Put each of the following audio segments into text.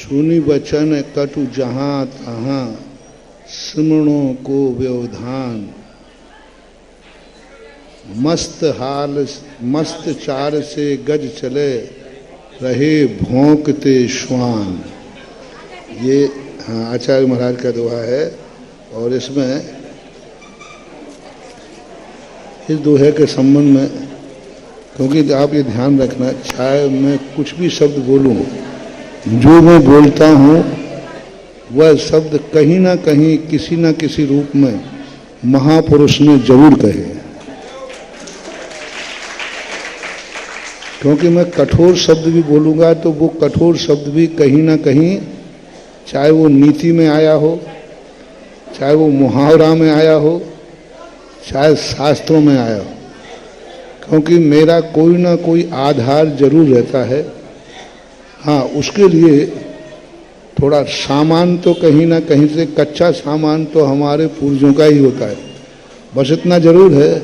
सुनी वचन कटु जहां तहां, सिमरणों को व्यवधान। मस्त चार से गज चले, रहे भौंकते श्वान। ये हाँ आचार्य महाराज का दोहा है। और इसमें इस दोहे के संबंध में, क्योंकि आप ये ध्यान रखना, चाहे मैं कुछ भी शब्द बोलूं, जो मैं बोलता हूं वह शब्द कहीं ना कहीं किसी ना किसी रूप में महापुरुष ने जरूर कहे। क्योंकि मैं कठोर शब्द भी बोलूंगा तो वो कठोर शब्द भी कहीं ना कहीं, चाहे वो नीति में आया हो, चाहे वो मुहावरा में आया हो, चाहे शास्त्रों में आया हो, क्योंकि मेरा कोई ना कोई आधार जरूर रहता है। हाँ, उसके लिए थोड़ा सामान तो कहीं ना कहीं से, कच्चा सामान तो हमारे पूर्वजों का ही होता है। बस इतना जरूर है,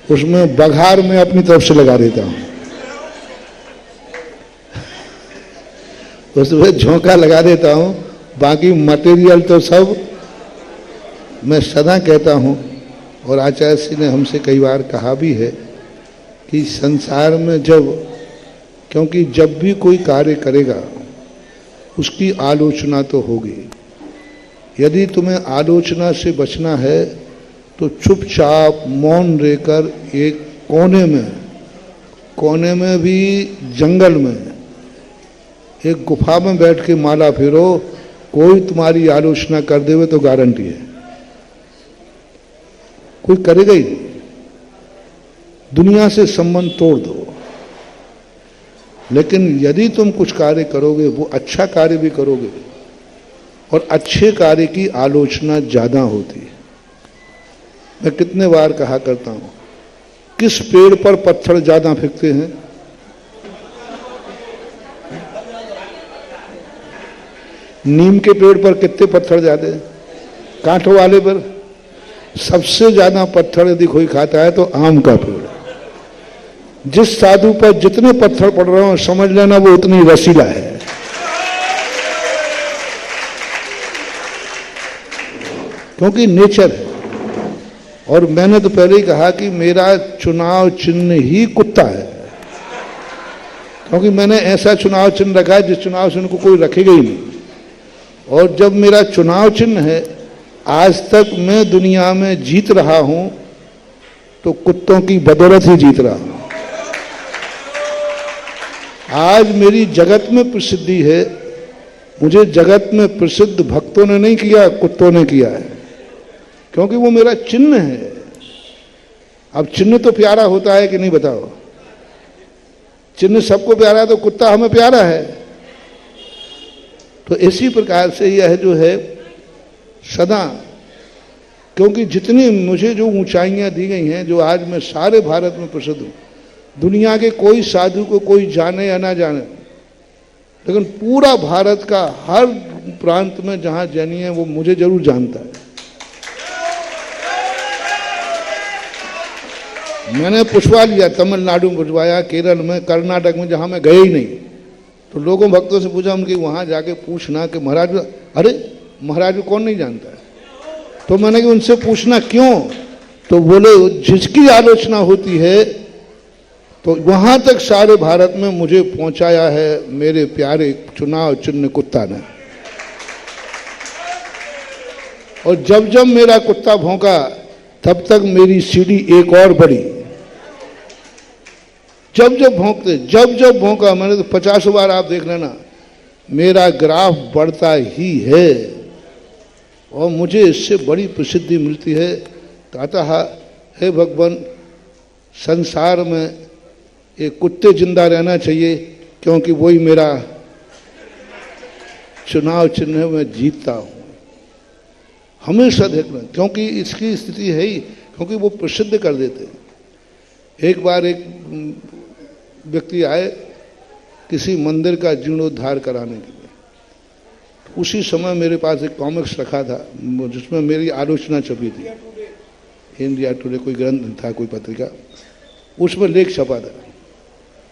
उसमें बघार मैं अपनी तरफ से लगा देता हूँ, उसमें झोंका लगा देता हूँ। बाकी मटेरियल तो सब मैं सदा कहता हूँ, और आचार्य श्री ने हमसे कई बार कहा भी है कि संसार में क्योंकि जब भी कोई कार्य करेगा उसकी आलोचना तो होगी। यदि तुम्हें आलोचना से बचना है तो चुपचाप मौन रहकर एक कोने में भी जंगल में एक गुफा में बैठ के माला फेरो, कोई तुम्हारी आलोचना कर देवे तो गारंटी है कोई करेगा ही नहीं। दुनिया से संबंध तोड़ दो। लेकिन यदि तुम कुछ कार्य करोगे, वो अच्छा कार्य भी करोगे, और अच्छे कार्य की आलोचना ज्यादा होती है। मैं कितने बार कहा करता हूं, किस पेड़ पर पत्थर ज्यादा फेंकते हैं? नीम के पेड़ पर कितने पत्थर ज्यादा हैं? कांटों वाले पर। सबसे ज्यादा पत्थर यदि कोई खाता है तो आम का पेड़। जिस साधु पर जितने पत्थर पड़ रहे हो, समझ लेना वो उतनी रसीला है। क्योंकि नेचर है। और मैंने तो पहले ही कहा कि मेरा चुनाव चिन्ह ही कुत्ता है। क्योंकि मैंने ऐसा चुनाव चिन्ह रखा है जिस चुनाव चिन्ह को कोई रखेगा ही नहीं। और जब मेरा चुनाव चिन्ह है, आज तक मैं दुनिया में जीत रहा हूं तो कुत्तों की बदौलत ही जीत रहा हूं। आज मेरी जगत में प्रसिद्धि है। मुझे जगत में प्रसिद्ध भक्तों ने नहीं किया, कुत्तों ने किया है। क्योंकि वो मेरा चिन्ह है। अब चिन्ह तो प्यारा होता है कि नहीं बताओ? चिन्ह सबको प्यारा है तो कुत्ता हमें प्यारा है। तो इसी प्रकार से यह जो है सदा, क्योंकि जितनी मुझे जो ऊंचाइयां दी गई हैं, जो आज मैं सारे भारत में प्रसिद्ध हूं, दुनिया के कोई साधु को कोई जाने या ना जाने, लेकिन पूरा भारत का हर प्रांत में जहां जैनी है वो मुझे जरूर जानता है। मैंने पुछवा लिया, तमिलनाडु में पुछवाया, केरल में, कर्नाटक में, जहां मैं गए ही नहीं, तो लोगों भक्तों से पूछा, उनके वहां जाके पूछना कि महाराज, अरे महाराज को कौन नहीं जानता है? तो मैंने कि उनसे पूछना क्यों? तो बोले जिसकी आलोचना होती है तो वहां तक सारे भारत में मुझे पहुंचाया है मेरे प्यारे चुनाव चिन्ह कुत्ता ने। और जब जब मेरा कुत्ता भौंका तब तक मेरी सीढ़ी एक और बढ़ी। जब जब भौंका, मैंने तो 50 बार, आप देख लेना, मेरा ग्राफ बढ़ता ही है और मुझे इससे बड़ी प्रसिद्धि मिलती है। अतः हे भगवान, संसार में एक कुत्ते जिंदा रहना चाहिए, क्योंकि वही मेरा चुनाव चिन्ह में जीतता हूं। हमेशा देखना, क्योंकि इसकी स्थिति है ही, क्योंकि वो प्रसिद्ध कर देते हैं। एक बार एक व्यक्ति आए किसी मंदिर का जीर्णोद्धार कराने के लिए। उसी समय मेरे पास एक कॉमिक्स रखा था जिसमें मेरी आलोचना छपी थी। इंडिया टुडे कोई ग्रंथ था, कोई पत्रिका, उसमें लेख छपा था,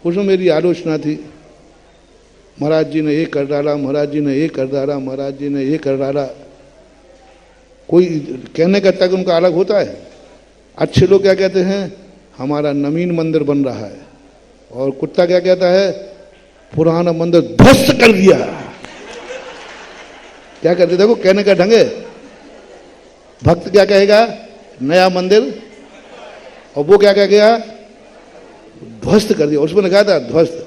उसमें मेरी आलोचना थी। महाराज जी ने ये कर डाला, महाराज जी ने ये कर डाला, महाराज जी ने ये कर डाला। कोई कहने का तक उनका अलग होता है। अच्छे लोग क्या कहते हैं, हमारा नवीन मंदिर बन रहा है, और कुत्ता क्या कहता है, पुराना मंदिर ध्वस्त कर दिया। क्या करते, देखो कहने का ढंग है। भक्त क्या कहेगा, नया मंदिर, और वो क्या कह गया, ध्वस्त कर दिया। उसमें लिखा था ध्वस्त।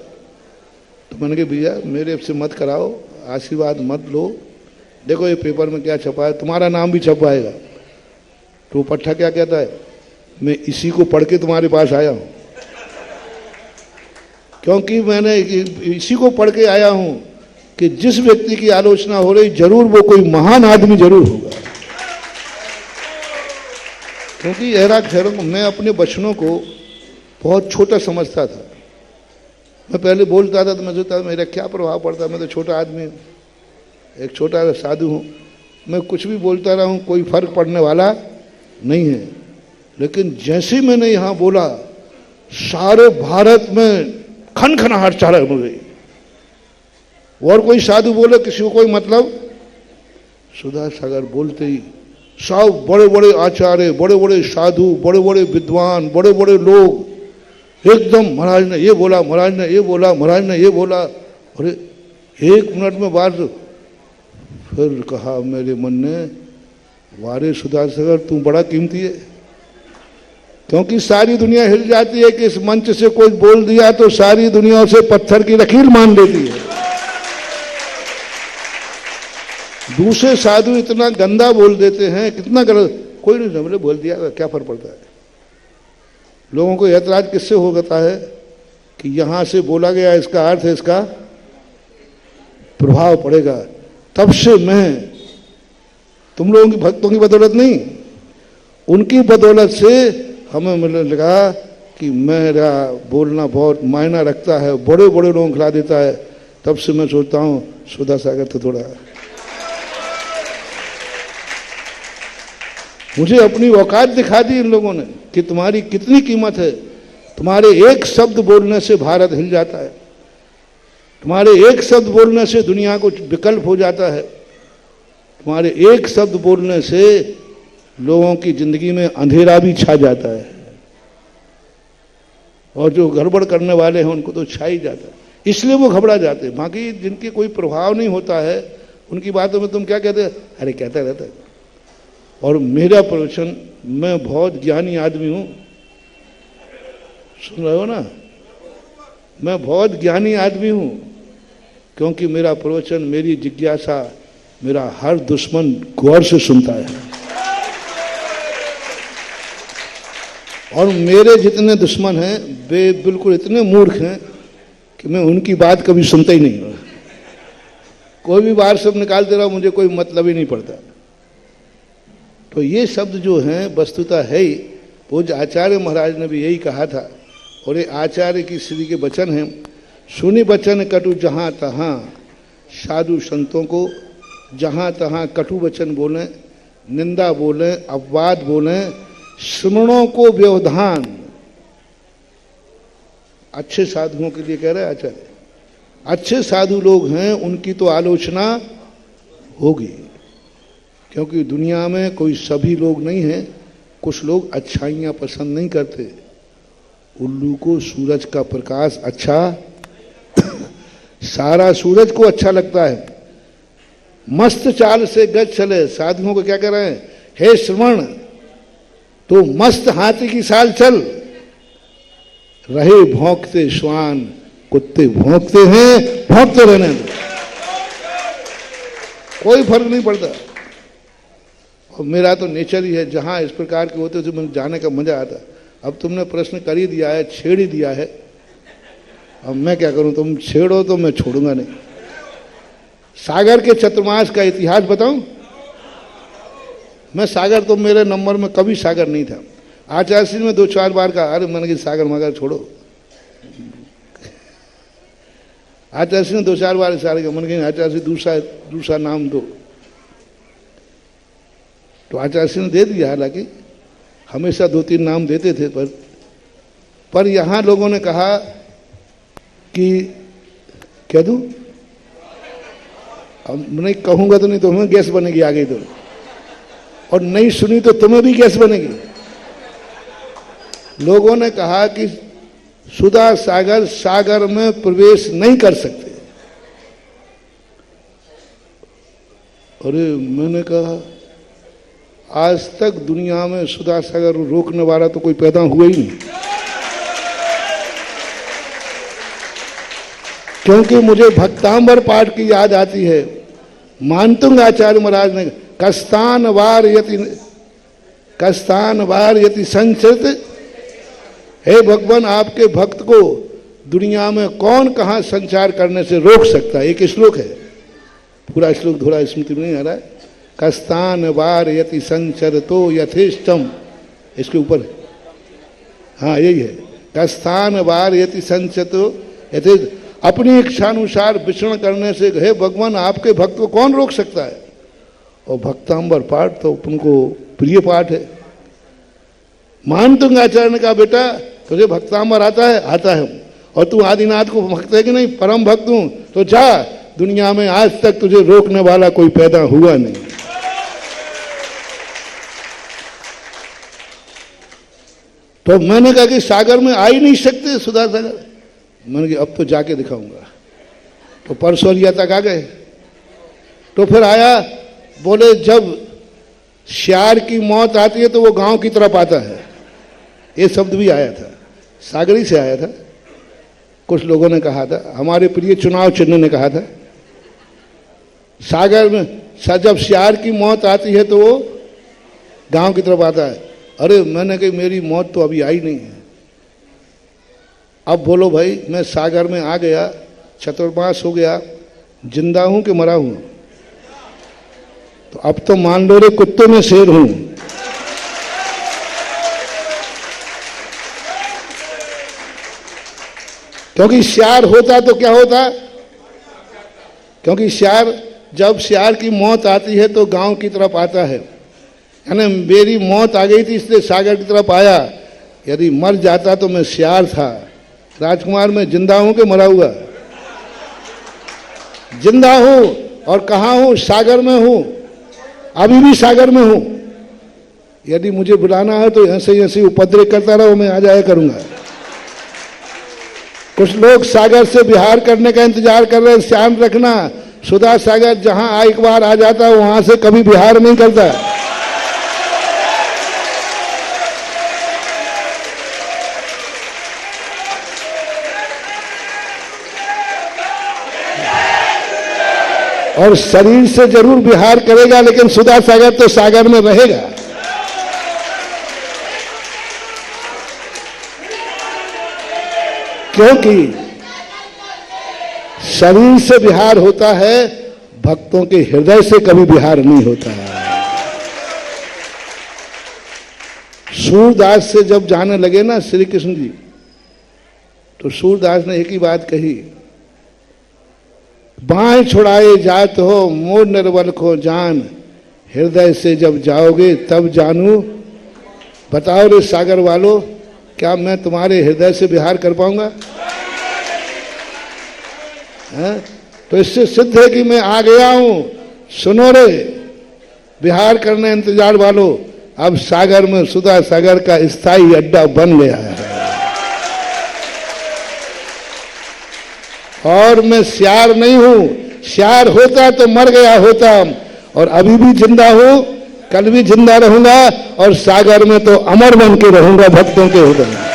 तो मैंने कहा भैया मेरे से मत कराओ, आशीर्वाद मत लो, देखो ये पेपर में क्या छपा है, तुम्हारा नाम भी छपवाएगा। तो पट्टा क्या कहता है, मैं इसी को पढ़ के तुम्हारे पास आया हूं, क्योंकि मैंने इसी को पढ़ के आया हूं कि जिस व्यक्ति की आलोचना हो रही जरूर वो कोई महान आदमी जरूर होगा। क्योंकि ऐरा खैरों को मैं अपने बचनों को बहुत छोटा समझता था। मैं पहले बोलता था तो मैं सोचता मेरा क्या प्रभाव पड़ता, मैं तो छोटा आदमी हूँ, एक छोटा साधु हूँ, मैं कुछ भी बोलता रहा हूँ, कोई फर्क पड़ने वाला नहीं है। लेकिन जैसे मैंने यहाँ बोला, सारे भारत में खनखनाहट चालू हो गई। और कोई साधु बोले, किसी को कोई मतलब, सुधा सागर बोलते ही सब बड़े बड़े आचार्य, बड़े बड़े साधु, बड़े बड़े विद्वान, बड़े बड़े लोग एकदम महाराज ने ये बोला, महाराज ने ये बोला, महाराज ने ये बोला। अरे 1 मिनट में बात। फिर कहा मेरे मन ने, वारे सुधा सागर तू बड़ा कीमती है। क्योंकि सारी दुनिया हिल जाती है कि इस मंच से कोई बोल दिया तो सारी दुनिया उसे पत्थर की लकीर मान लेती है। दूसरे साधु इतना गंदा बोल देते हैं, कितना गलत, कोई नहीं समझे, बोल दिया क्या फर्क पड़ता है। लोगों को ऐतराज किससे हो जाता है कि यहां से बोला गया इसका अर्थ है, इसका प्रभाव पड़ेगा। तब से मैं तुम लोगों की भक्तों की बदौलत नहीं, उनकी बदौलत से हमें मिलने लगा कि मेरा बोलना बहुत मायना रखता है, बड़े बड़े लोगों को खिला देता है। तब से मैं सोचता हूं सुधा सागर तो थोड़ा, मुझे अपनी औकात दिखा दी इन लोगों ने कि तुम्हारी कितनी कीमत है। तुम्हारे एक शब्द बोलने से भारत हिल जाता है, तुम्हारे एक शब्द बोलने से दुनिया को विकल्प हो जाता है, तुम्हारे एक शब्द बोलने से लोगों की जिंदगी में अंधेरा भी छा जाता है, और जो गड़बड़ करने वाले हैं उनको तो छा ही जाता है, इसलिए वो घबरा जाते हैं। बाकी जिनके कोई प्रभाव नहीं होता है उनकी बातों में तुम क्या कहते हैं, अरे कहता रहता है। और मेरा प्रवचन, मैं बहुत ज्ञानी आदमी हूं, सुन रहे हो ना, मैं बहुत ज्ञानी आदमी हूं, क्योंकि मेरा प्रवचन, मेरी जिज्ञासा, मेरा हर दुश्मन गौर से सुनता है। और मेरे जितने दुश्मन हैं वे बिल्कुल इतने मूर्ख हैं कि मैं उनकी बात कभी सुनता ही नहीं हूं। कोई भी बाहर शब्द निकालते रहो, मुझे कोई मतलब ही नहीं पड़ता। तो ये शब्द जो हैं वस्तुतः है ही, पूज्य आचार्य महाराज ने भी यही कहा था, और ये आचार्य की श्री के वचन हैं। सुनि वचन कटु जहाँ तहाँ, साधु संतों को जहाँ तहाँ कटु वचन बोलें, निंदा बोलें, अपवाद बोलें, श्रमणों को व्यवधान। अच्छे साधुओं के लिए कह रहे हैं आचार्य, अच्छे साधु लोग हैं उनकी तो आलोचना होगी, क्योंकि दुनिया में कोई सभी लोग नहीं हैं। कुछ लोग अच्छाइयाँ पसंद नहीं करते। उल्लू को सूरज का प्रकाश अच्छा सारा सूरज को अच्छा लगता है। मस्त चाल से गज चले, साधुओं को क्या कह रहे हैं, हे श्रवण तो मस्त हाथी की चाल चल, रहे भौंकते श्वान, कुत्ते भौंकते हैं, भौंकते रहने दो, कोई फर्क नहीं पड़ता। और मेरा तो नेचर ही है, जहां इस प्रकार के होते तो मुझे जाने का मजा आता। अब तुमने प्रश्न कर ही दिया है, छेड़ ही दिया है, अब मैं क्या करूं, तुम छेड़ो तो मैं छोड़ूंगा नहीं। सागर के चतुर्मास का इतिहास बताऊं? मैं सागर तो मेरे नंबर में कभी सागर नहीं था। आचार्य श्री में 2-4 बार कहा, अरे मैंने कहा सागर मगर छोड़ो। आचार्य श्री ने 2-4 बार इशारे किया, मैंने कहा आचार्य श्री दूसरा नाम दो। तो आचार्य श्री ने दे दिया, हालांकि हमेशा 2-3 नाम देते थे, पर यहां लोगों ने कहा कि क्या दूं, हम नहीं कहूंगा तो नहीं, तुम्हें गैस बनेगी आगे तो, और नहीं सुनी तो तुम्हें भी गैस बनेगी। लोगों ने कहा कि सुधा सागर सागर में प्रवेश नहीं कर सकते। अरे मैंने कहा आज तक दुनिया में सुधा सागर रोकने वाला तो कोई पैदा हुआ ही नहीं, क्योंकि मुझे भक्तांबर पाठ की याद आती है। मानतुंग आचार्य महाराज ने कस्तान वार यति संचित, हे भगवान आपके भक्त को दुनिया में कौन कहां संचार करने से रोक सकता है। एक श्लोक है, पूरा श्लोक थोड़ा स्मृति में नहीं आ रहा है। कस्तान वार यति संचर तो यथेष्टम, इसके ऊपर है, हाँ यही है। कस्तान वार यति संचतो यथेष्ट, अपनी इच्छानुसार विचरण करने से हे भगवान आपके भक्त को कौन रोक सकता है। और भक्तांबर पाठ तो उनको प्रिय पाठ है। मानतुंग आचार्य ने कहा बेटा तुझे भक्तांबर आता है? आता है। और तू आदिनाथ को भक्त है कि नहीं? परम भक्त हूं। तो जा, दुनिया में आज तक तुझे रोकने वाला कोई पैदा हुआ नहीं। तो मैंने कहा कि सागर में आ ही नहीं सकते सुधा सागर। मैंने कहा अब तो जाके दिखाऊंगा। तो परसोरिया तक आ गए। तो फिर आया, बोले जब श्यार की मौत आती है तो वो गांव की तरफ आता है। ये शब्द भी आया था, सागरी से आया था। कुछ लोगों ने कहा था, हमारे प्रिय चुनाव चिन्ह ने कहा था, सागर में जब श्यार की मौत आती है तो वो गांव की तरफ आता है। अरे मैंने कही मेरी मौत तो अभी आई नहीं है। अब बोलो भाई, मैं सागर में आ गया, चतुर्मास हो गया, जिंदा हूं कि मरा हूं? तो अब तो मान लो रे कुत्तों में शेर हूं। क्योंकि श्यार होता तो क्या होता? क्योंकि श्यार, जब श्यार की मौत आती है तो गांव की तरफ आता है। यानी मेरी मौत आ गई थी इसलिए सागर की तरफ आया। यदि मर जाता तो मैं श्यार था। राजकुमार मैं जिंदा हूं कि मरा हुआ? जिंदा हूं। और कहां हूं? सागर में हूं, अभी भी सागर में हूं। यदि मुझे बुलाना है तो ऐसे ऐसे उपद्रव करता रहो, मैं आ जाया करूंगा। कुछ लोग सागर से बिहार करने का इंतजार कर रहे हैं, ध्यान रखना, सुधा सागर जहां एक बार आ जाता है वहां से कभी बिहार नहीं करता। और शरीर से जरूर बिहार करेगा, लेकिन सुधा सागर तो सागर में रहेगा। क्योंकि शरीर से बिहार होता है, भक्तों के हृदय से कभी बिहार नहीं होता है। सूरदास से जब जाने लगे ना श्री कृष्ण जी, तो सूरदास ने एक ही बात कही, बाएं छुड़ाए जात हो मोर निर्बल को जान, हृदय से जब जाओगे तब जानू। बताओ रे सागर वालों, क्या मैं तुम्हारे हृदय से बिहार कर पाऊंगा? तो इससे सिद्ध है कि मैं आ गया हूं। सुनो रे बिहार करने इंतजार वालों, अब सागर में सुधा सागर का स्थायी अड्डा बन गया है। और मैं श्यार नहीं हूं। श्यार होता तो मर गया होता, और अभी भी जिंदा हूं, कल भी जिंदा रहूंगा, और सागर में तो अमर बन के रहूंगा भक्तों के हृदय में।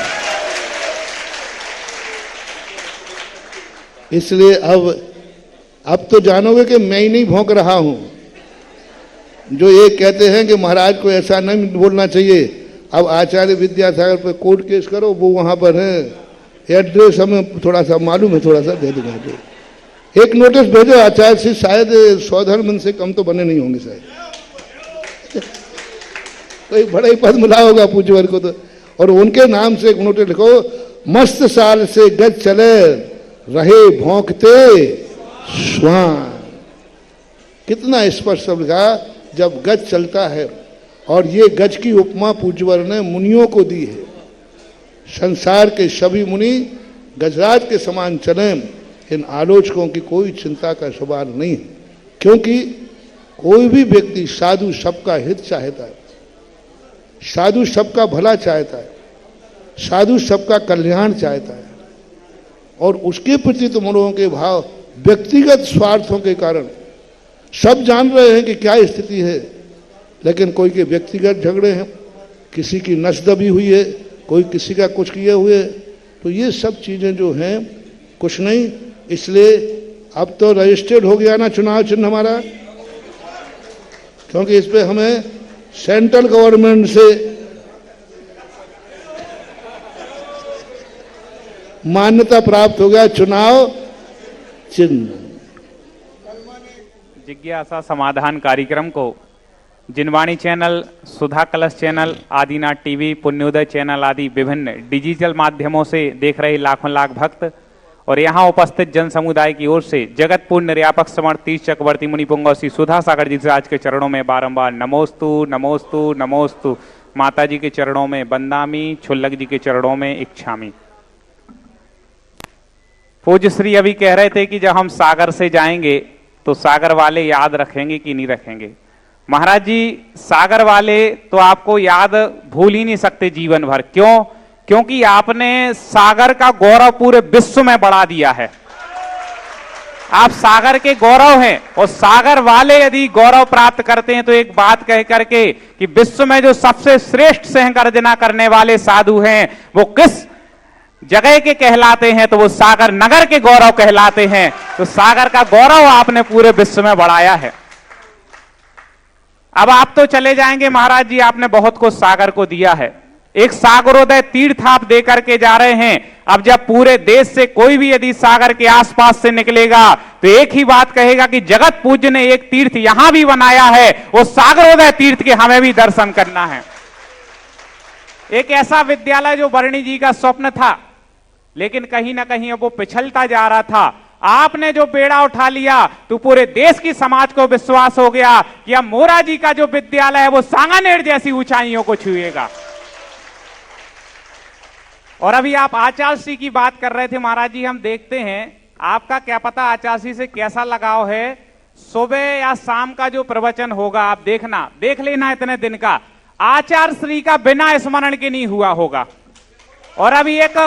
इसलिए अब तो जानोगे कि मैं ही नहीं भौंक रहा हूं। जो ये कहते हैं कि महाराज को ऐसा नहीं बोलना चाहिए, अब आचार्य विद्यासागर पे कोर्ट केस करो, वो वहां पर है। एड्रेस हमें थोड़ा सा मालूम है, थोड़ा सा दे दूंगा। जो एक नोटिस भेजो आचार्य से, शायद 100 धर्म से कम तो बने नहीं होंगे शायद। तो एक बड़ा ही पद मिला होगा पूज्यवर को तो। और उनके नाम से एक नोटिस लिखो, मस्त साल से गज चले रहे भौंकते श्वान। कितना स्पष्ट शब्द लिखा, जब गज चलता है। और ये गज की उपमा पूज्यवर ने मुनियों को दी है। संसार के सभी मुनि गजराज के समान चलें, इन आलोचकों की कोई चिंता का सवाल नहीं है। क्योंकि कोई भी व्यक्ति साधु सबका हित चाहता है, साधु सबका भला चाहता है, साधु सबका कल्याण चाहता है, और उसके प्रति तुम लोगों के भाव व्यक्तिगत स्वार्थों के कारण, सब जान रहे हैं कि क्या स्थिति है, लेकिन कोई के व्यक्तिगत झगड़े हैं, किसी की नस दबी हुई है, कोई किसी का कुछ किए हुए, तो ये सब चीजें जो हैं कुछ नहीं। इसलिए अब तो रजिस्टर्ड हो गया ना चुनाव चिन्ह हमारा, क्योंकि इस पे हमें सेंट्रल गवर्नमेंट से मान्यता प्राप्त हो गया चुनाव चिन्ह। जिज्ञासा समाधान कार्यक्रम को जिनवाणी चैनल, सुधा कलश चैनल, आदिनाथ टीवी, पुण्योदय चैनल आदि विभिन्न डिजिटल माध्यमों से देख रहे लाखों लाख भक्त और यहाँ उपस्थित जन समुदाय की ओर से जगत पूर्ण निर्यापक समर्थ तीर्थ चक्रवर्ती मुनि पुंगव श्री सुधा सागर जी आज के चरणों में बारंबार नमोस्तु नमोस्तु नमोस्तु, माता जी के चरणों में बंदामी, छुल्लक जी के चरणों में इच्छामी। पूज्य श्री अभी कह रहे थे कि जब हम सागर से जाएंगे तो सागर वाले याद रखेंगे कि नहीं रखेंगे। महाराज जी, सागर वाले तो आपको याद भूल ही नहीं सकते जीवन भर। क्यों? क्योंकि आपने सागर का गौरव पूरे विश्व में बढ़ा दिया है। आप सागर के गौरव हैं, और सागर वाले यदि गौरव प्राप्त करते हैं तो एक बात कह करके कि विश्व में जो सबसे श्रेष्ठ सिंहगर्जना करने वाले साधु हैं वो किस जगह के कहलाते हैं, तो वो सागर नगर के गौरव कहलाते हैं। तो सागर का गौरव आपने पूरे विश्व में बढ़ाया है। अब आप तो चले जाएंगे महाराज जी, आपने बहुत कुछ सागर को दिया है। एक सागरोदय तीर्थ आप दे करके जा रहे हैं। अब जब पूरे देश से कोई भी यदि सागर के आसपास से निकलेगा तो एक ही बात कहेगा कि जगत पूज्य ने एक तीर्थ यहां भी बनाया है, वो सागरोदय तीर्थ के हमें भी दर्शन करना है। एक ऐसा विद्यालय जो बरणी जी का स्वप्न था, लेकिन कहीं ना कहीं अब वो पिछलता जा रहा था। आपने जो बेड़ा उठा लिया तो पूरे देश की समाज को विश्वास हो गया कि अब मोरा जी का जो विद्यालय है वो सांगानेर जैसी ऊंचाइयों को छुएगा। और अभी आप आचार्य की बात कर रहे थे महाराज जी, हम देखते हैं आपका क्या पता आचार्य से कैसा लगाव है। सुबह या शाम का जो प्रवचन होगा आप देखना, देख लेना इतने दिन का, आचार्य श्री का बिना स्मरण के नहीं हुआ होगा। और अभी एक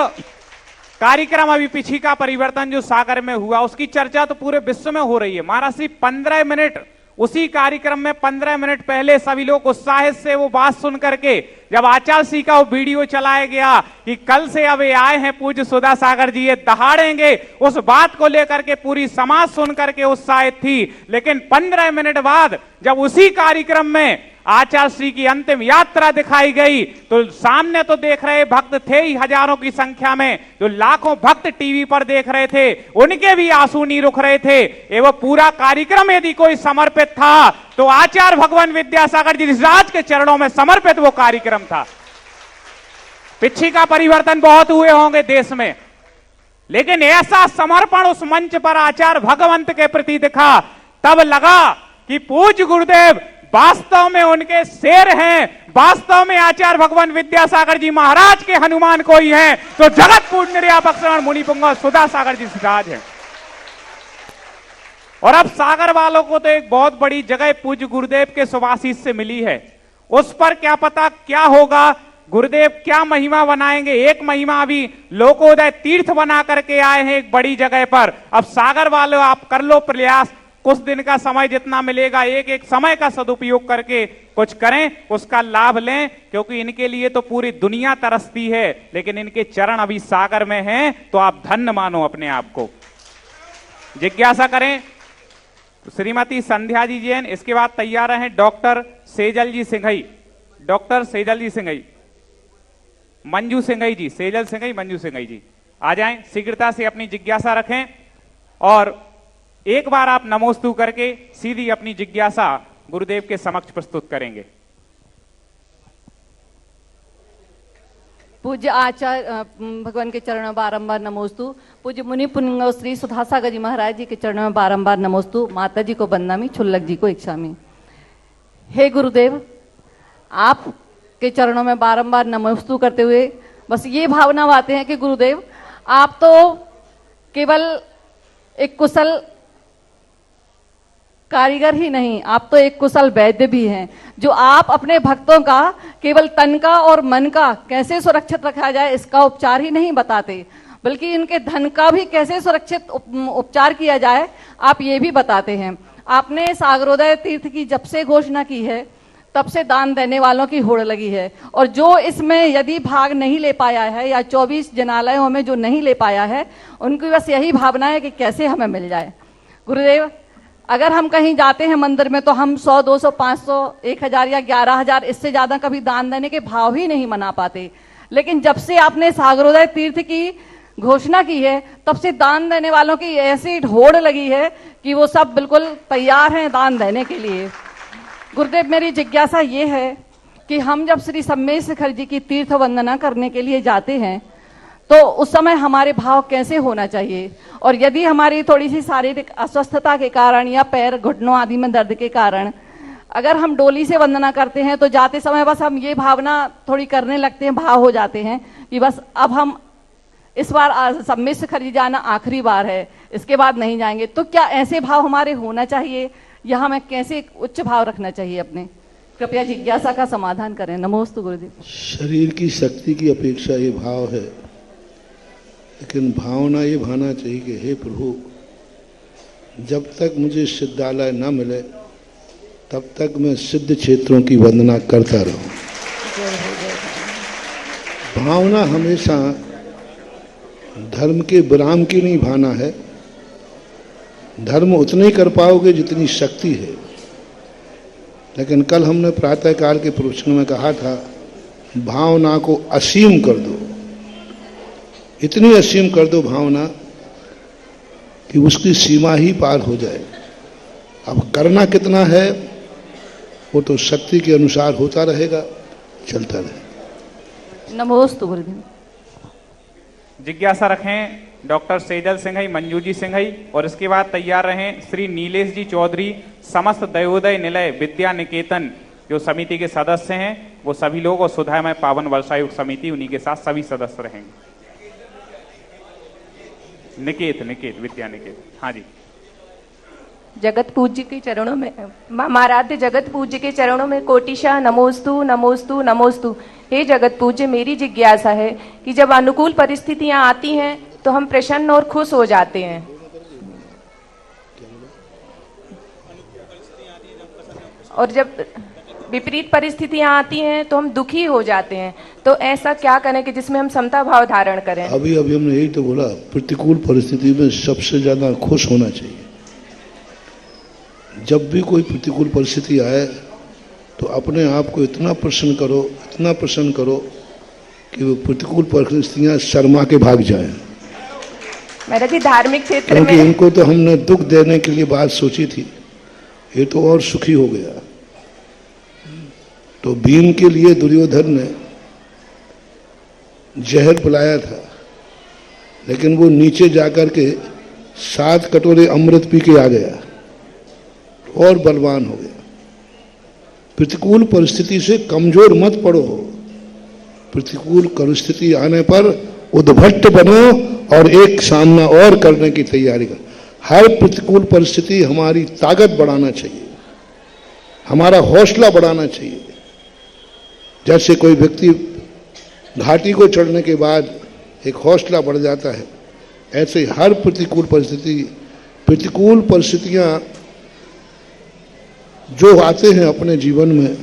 कार्यक्रम अभी पिछिका परिवर्तन जो सागर में हुआ, उसकी चर्चा तो पूरे विश्व में हो रही है। महाराज श्री 15 मिनट उसी कार्यक्रम में 15 मिनट पहले सभी लोग उत्साहित से वो बात सुन करके, जब आचार्य श्री का वो वीडियो चलाया गया कि कल से अब ये आए हैं पूज्य सुधा सागर जी, ये दहाड़ेंगे, उस बात को लेकर के पूरी समाज सुन करके उत्साहित थी। लेकिन 15 मिनट बाद जब उसी कार्यक्रम में आचार्य श्री की अंतिम यात्रा दिखाई गई तो सामने तो देख रहे भक्त थे ही हजारों की संख्या में, जो लाखों भक्त टीवी पर देख रहे थे उनके भी आंसू नहीं रुक रहे थे। एवं पूरा कार्यक्रम यदि कोई समर्पित था तो आचार्य भगवान विद्यासागर जी राज के चरणों में समर्पित वो कार्यक्रम था। पिछी का परिवर्तन बहुत हुए होंगे देश में, लेकिन ऐसा समर्पण उस मंच पर आचार्य भगवंत के प्रति दिखा, तब लगा कि पूज्य गुरुदेव वास्तव में उनके शेर हैं, वास्तव में आचार्य भगवान विद्यासागर जी महाराज के हनुमान कोई हैं तो जगत पूर्ण निर्यापक श्रवण मुनि पुंगव सुधा सागर जी राज है। और अब सागर वालों को तो एक बहुत बड़ी जगह पूज्य गुरुदेव के सुभाषिस से मिली है, उस पर क्या पता क्या होगा, गुरुदेव क्या महिमा बनाएंगे। एक महिमा अभी लोकोदय तीर्थ बना करके आए हैं एक बड़ी जगह पर। अब सागर वालों आप कर लो प्रयास, कुछ दिन का समय जितना मिलेगा एक एक समय का सदुपयोग करके कुछ करें, उसका लाभ लें, क्योंकि इनके लिए तो पूरी दुनिया तरसती है, लेकिन इनके चरण अभी सागर में हैं तो आप धन्य मानो अपने आप को। जिज्ञासा करें तो श्रीमती संध्या जी जैन, इसके बाद तैयार हैं डॉक्टर सेजल जी सिंघई, डॉक्टर सेजल जी सिंघई, मंजू सिंघई जी, सेजल सिंघई, मंजू सिंघई जी आ जाएं, शीघ्रता से अपनी जिज्ञासा रखें और एक बार आप नमोस्तु करके सीधी अपनी जिज्ञासा गुरुदेव के समक्ष प्रस्तुत करेंगे। पूज्य आचार्य भगवान के चरणों में बारंबार नमोस्तु। पूज्य मुनि पुंगव श्री सुधा सागर जी महाराज जी के चरणों में बारंबार नमोस्तु। माता जी को बंदामी, छुल्लक जी को इच्छामी। हे गुरुदेव, आप के चरणों में बारंबार नमोस्तु करते हुए बस ये भावना आते हैं कि गुरुदेव आप तो केवल एक कुशल कारीगर ही नहीं, आप तो एक कुशल वैद्य भी हैं, जो आप अपने भक्तों का केवल तन का और मन का कैसे सुरक्षित रखा जाए इसका उपचार ही नहीं बताते, बल्कि इनके धन का भी कैसे सुरक्षित उपचार किया जाए आप ये भी बताते हैं। आपने सागरोदय तीर्थ की जब से घोषणा की है तब से दान देने वालों की होड़ लगी है, और जो इसमें यदि भाग नहीं ले पाया है या 24 जनालयों में जो नहीं ले पाया है उनकी बस यही भावना है कि कैसे हमें मिल जाए। गुरुदेव, अगर हम कहीं जाते हैं मंदिर में तो हम 100, 200, 500, 1000 या 11,000 इससे ज्यादा कभी दान देने के भाव ही नहीं मना पाते, लेकिन जब से आपने सागरोदय तीर्थ की घोषणा की है तब से दान देने वालों की ऐसी होड़ लगी है कि वो सब बिल्कुल तैयार हैं दान देने के लिए। गुरुदेव, मेरी जिज्ञासा ये है कि हम जब श्री सम्मेद शिखर जी की तीर्थ वंदना करने के लिए जाते हैं तो उस समय हमारे भाव कैसे होना चाहिए, और यदि हमारी थोड़ी सी शारीरिक अस्वस्थता के कारण या पैर घुटनों आदि में दर्द के कारण अगर हम डोली से वंदना करते हैं तो जाते समय बस हम ये भावना थोड़ी करने लगते हैं, भाव हो जाते हैं कि बस अब हम इस बार सम्मेद शिखर जी जाना आखिरी बार है, इसके बाद नहीं जाएंगे, तो क्या ऐसे भाव हमारे होना चाहिए या हमें कैसे उच्च भाव रखना चाहिए अपने? कृपया जिज्ञासा का समाधान करें। नमोस्तु गुरुदेव। शरीर की शक्ति की अपेक्षा ये भाव है, लेकिन भावना ये भाना चाहिए कि हे प्रभु, जब तक मुझे सिद्धालय न मिले तब तक मैं सिद्ध क्षेत्रों की वंदना करता रहूं। भावना हमेशा धर्म के विराम की नहीं भाना है। धर्म उतना ही कर पाओगे जितनी शक्ति है, लेकिन कल हमने प्रातःकाल के प्रवचन में कहा था भावना को असीम कर दो, इतनी असीम कर दो भावना कि उसकी सीमा ही पार हो जाए। अब करना कितना है वो तो शक्ति के अनुसार होता रहेगा, चलता रहेगा। नमोस्तु गुरुदेव। जिज्ञासा रखें डॉक्टर सेजल सिंघई, मंजूजी सिंघई, और इसके बाद तैयार रहें श्री नीलेश जी चौधरी, समस्त दयोदय निलय विद्या निकेतन जो समिति के सदस्य हैं वो सभी लोग, और सुधामय पावन वर्षायुक्त समिति उन्हीं के साथ सभी सदस्य रहेंगे। निकेत विद्या निकेत। हाँ जी। जगत पूज्य के चरणों में, महाराध्य जगत पूज्य के चरणों में कोटिशा नमोस्तु नमोस्तु नमोस्तु। हे जगत पूज्य, मेरी जिज्ञासा है कि जब अनुकूल परिस्थितियां आती हैं तो हम प्रसन्न और खुश हो जाते हैं, और जब विपरीत परिस्थितियां आती हैं तो हम दुखी हो जाते हैं, तो ऐसा क्या करें कि जिसमें हम समता भाव धारण करें? अभी हमने यही तो बोला, प्रतिकूल परिस्थिति में सबसे ज्यादा खुश होना चाहिए। जब भी कोई प्रतिकूल परिस्थिति आए तो अपने आप को इतना प्रसन्न करो कि वो प्रतिकूल परिस्थितियां शर्मा के भाग जाएं। मेरा जी धार्मिक क्षेत्र में, क्योंकि इनको तो हमने दुख देने के लिए बात सोची थी, ये तो और सुखी हो गया। तो भीम के लिए दुर्योधन ने जहर पिलाया था, लेकिन वो नीचे जाकर के 7 कटोरे अमृत पी के आ गया और बलवान हो गया। प्रतिकूल परिस्थिति से कमजोर मत पड़ो, प्रतिकूल परिस्थिति आने पर उद्भट बनो और एक सामना और करने की तैयारी करो। हर प्रतिकूल परिस्थिति हमारी ताकत बढ़ाना चाहिए, हमारा हौसला बढ़ाना चाहिए। जैसे कोई व्यक्ति घाटी को चढ़ने के बाद एक हौसला बढ़ जाता है, ऐसे हर प्रतिकूल परिस्थितियां जो आते हैं अपने जीवन में,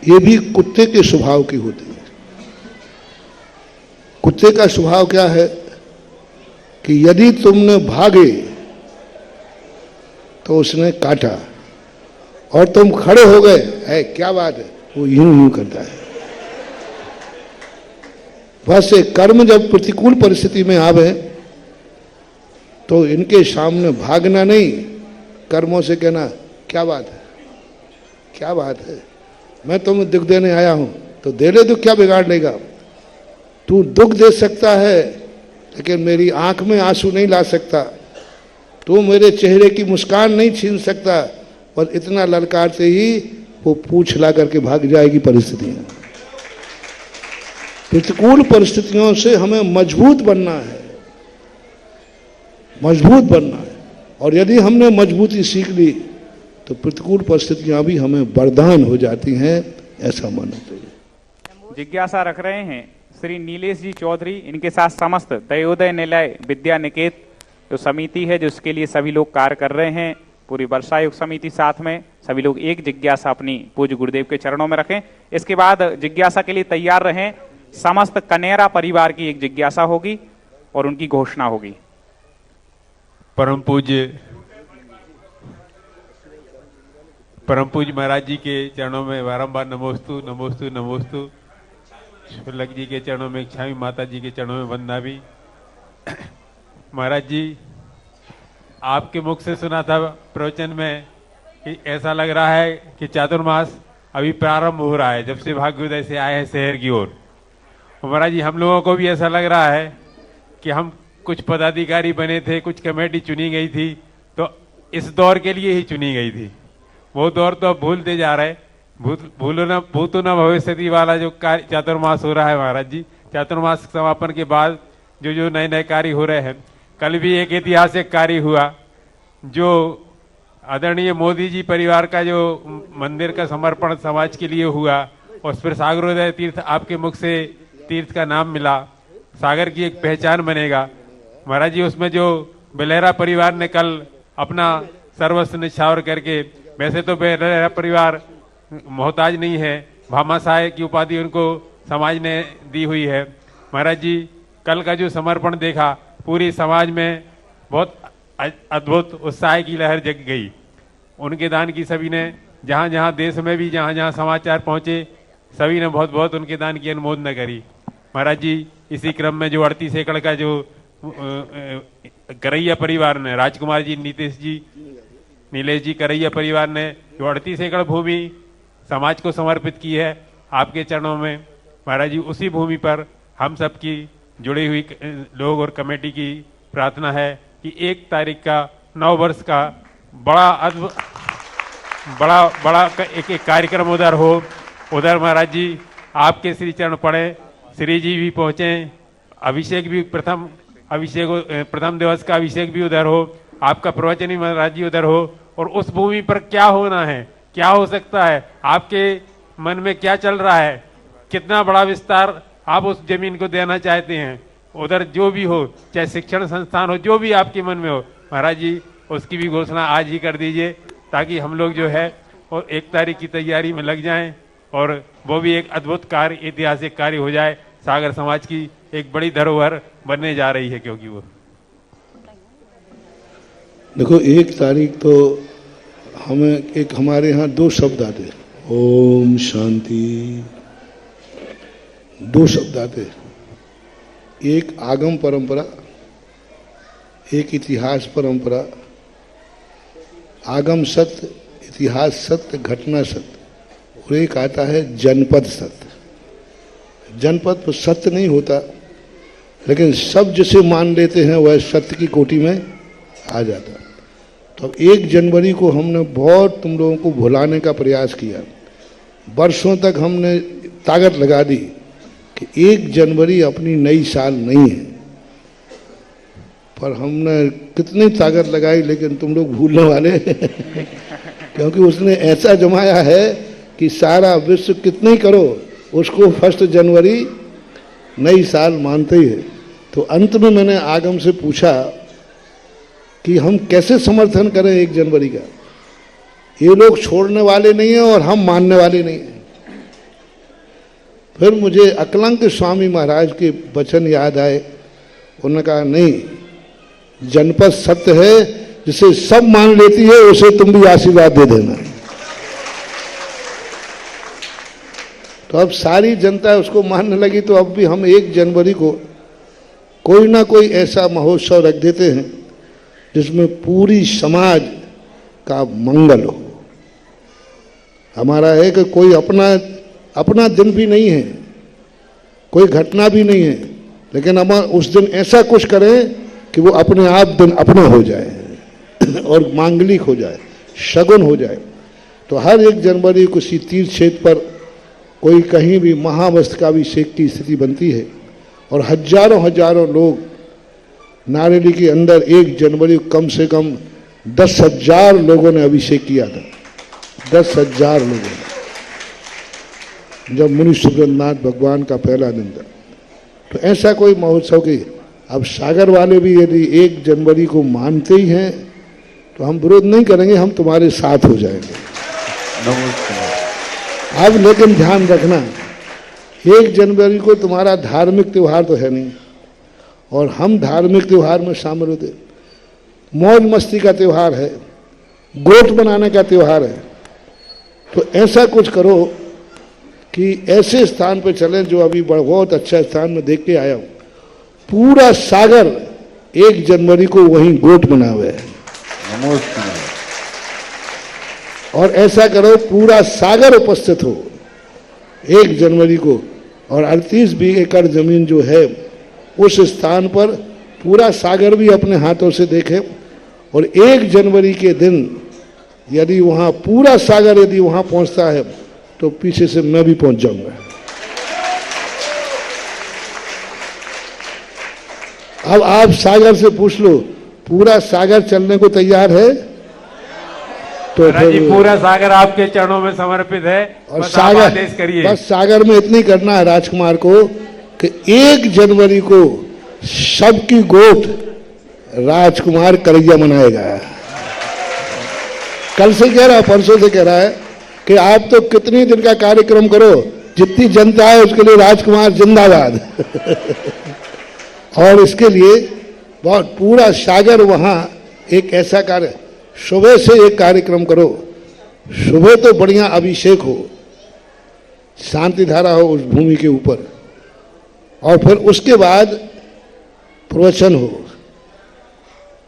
ये भी कुत्ते के स्वभाव की होती है। कुत्ते का स्वभाव क्या है कि यदि तुमने भागे तो उसने काटा, और तुम खड़े हो गए, है क्या बात है, वो यूं करता है। वैसे कर्म जब प्रतिकूल परिस्थिति में आवे तो इनके सामने भागना नहीं, कर्मों से कहना क्या बात है, क्या बात है, मैं तुम्हें दुख देने आया हूं तो दे ले, दुख क्या बिगाड़ लेगा। तू दुख दे सकता है लेकिन मेरी आंख में आंसू नहीं ला सकता, तू मेरे चेहरे की मुस्कान नहीं छीन सकता। और इतना ललकारते ही वो पूंछ ला करके भाग जाएगी परिस्थितियां। प्रतिकूल परिस्थितियों से हमें मजबूत बनना है, मजबूत बनना है। और यदि हमने मजबूती सीख ली तो प्रतिकूल परिस्थितियां भी हमें वरदान हो जाती हैं, ऐसा मानना चाहिए। जिज्ञासा रख रहे हैं श्री नीलेश जी चौधरी, इनके साथ समस्त दयोदय निलय विद्या निकेत जो समिति है, जिसके लिए सभी लोग कार्य कर रहे हैं, पूरी वर्षायुक्त समिति साथ में, सभी लोग एक जिज्ञासा अपनी पूज्य गुरुदेव के चरणों में रखें। इसके बाद जिज्ञासा के लिए तैयार रहें। समस्त कनेरा परिवार की एक जिज्ञासा होगी और उनकी घोषणा होगी। परम पूज्य महाराज जी के चरणों में बारंबार नमोस्तु नमोस्तु नमोस्तु। शुल्लक जी के चरणों में, इच्छामी माता जी के चरणों में वंदना भी। महाराज जी, आपके मुख से सुना था प्रवचन में कि ऐसा लग रहा है कि चातुर्मास अभी प्रारंभ हो रहा है, जब से भाग्योदय से आए हैं शहर की ओर। महाराज जी, हम लोगों को भी ऐसा लग रहा है कि हम कुछ पदाधिकारी बने थे, कुछ कमेटी चुनी गई थी, तो इस दौर के लिए ही चुनी गई थी। वो दौर तो अब भूलते जा रहे। भूतो न भविष्यति वाला जो चातुर्मास हो रहा है महाराज जी, चातुर्मास समापन के बाद जो नए नए कार्य हो रहे हैं। कल भी एक ऐतिहासिक कार्य हुआ, जो आदरणीय मोदी जी परिवार का जो मंदिर का समर्पण समाज के लिए हुआ, और फिर सागरोदय तीर्थ आपके मुख से तीर्थ का नाम मिला, सागर की एक पहचान बनेगा। महाराज जी, उसमें जो बेलेरा परिवार ने कल अपना सर्वस्व निछावर करके, वैसे तो बेलेरा परिवार मोहताज नहीं है, भामाशाह की उपाधि उनको समाज ने दी हुई है। महाराज जी, कल का जो समर्पण देखा, पूरी समाज में बहुत अद्भुत उत्साह की लहर जग गई। उनके दान की सभी ने, जहाँ जहाँ देश में भी जहाँ जहाँ समाचार पहुँचे, सभी ने बहुत बहुत उनके दान की अनुमोदना करी। महाराज जी, इसी क्रम में जो 38 एकड़ का जो करैया परिवार ने, राजकुमार जी, नीलेश जी करैया परिवार ने जो 38 एकड़ भूमि समाज को समर्पित की है आपके चरणों में, महाराज जी, उसी भूमि पर हम सब की जुड़ी हुई लोग और कमेटी की प्रार्थना है कि 1 तारीख का 9 वर्ष का बड़ा एक कार्यक्रम उधर हो। उधर महाराज जी आपके श्री चरण पड़े, श्री जी भी पहुंचे, अभिषेक भी प्रथम दिवस का अभिषेक भी उधर हो, आपका प्रवचन भी महाराज जी उधर हो। और उस भूमि पर क्या होना है, क्या हो सकता है, आपके मन में क्या चल रहा है, कितना बड़ा विस्तार आप उस जमीन को देना चाहते हैं, उधर जो भी हो, चाहे शिक्षण संस्थान हो, जो भी आपके मन में हो, महाराज जी उसकी भी घोषणा आज ही कर दीजिए, ताकि हम लोग जो है और 1 तारीख की तैयारी में लग जाएं और वो भी एक अद्भुत कार्य, ऐतिहासिक कार्य हो जाए। सागर समाज की एक बड़ी धरोहर बनने जा रही है, क्योंकि वो देखो 1 तारीख तो हमें एक हमारे यहाँ 2 शब्द आते, ओम शांति, 2 शब्द आते, एक आगम परंपरा, एक इतिहास परंपरा। आगम सत्य, इतिहास सत्य, घटना सत्य, और एक आता है जनपद सत्य। जनपद तो सत्य नहीं होता, लेकिन सब जिसे मान लेते हैं वह सत्य की कोटि में आ जाता। तो 1 जनवरी को हमने बहुत तुम लोगों को भुलाने का प्रयास किया, वर्षों तक हमने ताकत लगा दी कि 1 जनवरी अपनी नई साल नहीं है, पर हमने कितनी ताकत लगाई, लेकिन तुम लोग भूलने वाले क्योंकि उसने ऐसा जमाया है कि सारा विश्व कितने करो उसको 1 जनवरी नई साल मानते ही है। तो अंत में मैंने आगम से पूछा कि हम कैसे समर्थन करें 1 जनवरी का, ये लोग छोड़ने वाले नहीं हैं और हम मानने वाले नहीं हैं। फिर मुझे अकलंक स्वामी महाराज के वचन याद आए, उन्होंने कहा नहीं, जनपद सत्य है, जिसे सब मान लेती है उसे तुम भी आशीर्वाद दे देना। तो अब सारी जनता उसको मानने लगी, तो अब भी हम 1 जनवरी को कोई ना कोई ऐसा महोत्सव रख देते हैं जिसमें पूरी समाज का मंगल हो। हमारा है कि कोई अपना दिन भी नहीं है, कोई घटना भी नहीं है, लेकिन हम उस दिन ऐसा कुछ करें कि वो अपने आप दिन अपना हो जाए और मांगलिक हो जाए, शगुन हो जाए। तो हर 1 जनवरी को किसी तीर्थ क्षेत्र पर कोई कहीं भी महामस्तकाभिषेक की स्थिति बनती है, और हजारों लोग नारेली के अंदर 1 जनवरी कम से कम 10,000 लोगों ने अभिषेक किया था। 10,000 लोगों ने, जब मुनि सुरेंद्रनाथ भगवान का पहला दिन था। तो ऐसा कोई महोत्सव की, अब सागर वाले भी यदि 1 जनवरी को मानते ही हैं तो हम विरोध नहीं करेंगे, हम तुम्हारे साथ हो जाएंगे। अब लेकिन ध्यान रखना, 1 जनवरी को तुम्हारा धार्मिक त्योहार तो है नहीं, और हम धार्मिक त्योहार में शामिल होते, मौज मस्ती का त्योहार है, गोट बनाने का त्योहार है। तो ऐसा कुछ करो कि ऐसे स्थान पे चलें जो अभी बहुत अच्छा स्थान में देख के आया हूं, पूरा सागर 1 जनवरी को वहीं गोट बना हुआ है। और ऐसा करो पूरा सागर उपस्थित हो 1 जनवरी को, और 38 एकड़ जमीन जो है उस स्थान पर पूरा सागर भी अपने हाथों से देखे। और 1 जनवरी के दिन यदि वहां पूरा सागर यदि वहां पहुंचता है तो पीछे से मैं भी पहुंच जाऊंगा। अब आप सागर से पूछ लो, पूरा सागर चलने को तैयार है? तो जी पूरा सागर आपके चरणों में समर्पित है, और बस सागर, आप आदेश करिए। बस सागर में इतनी करना है राजकुमार को कि 1 जनवरी को सबकी गोट राजकुमार करैया मनाएगा। कल से कह रहा है, परसों से कह रहा है कि आप तो कितनी दिन का कार्यक्रम करो, जितनी जनता है उसके लिए राजकुमार जिंदाबाद। और इसके लिए बहुत पूरा सागर वहां एक ऐसा कार्य, सुबह से एक कार्यक्रम करो, सुबह तो बढ़िया अभिषेक हो, शांति धारा हो उस भूमि के ऊपर, और फिर उसके बाद प्रवचन हो,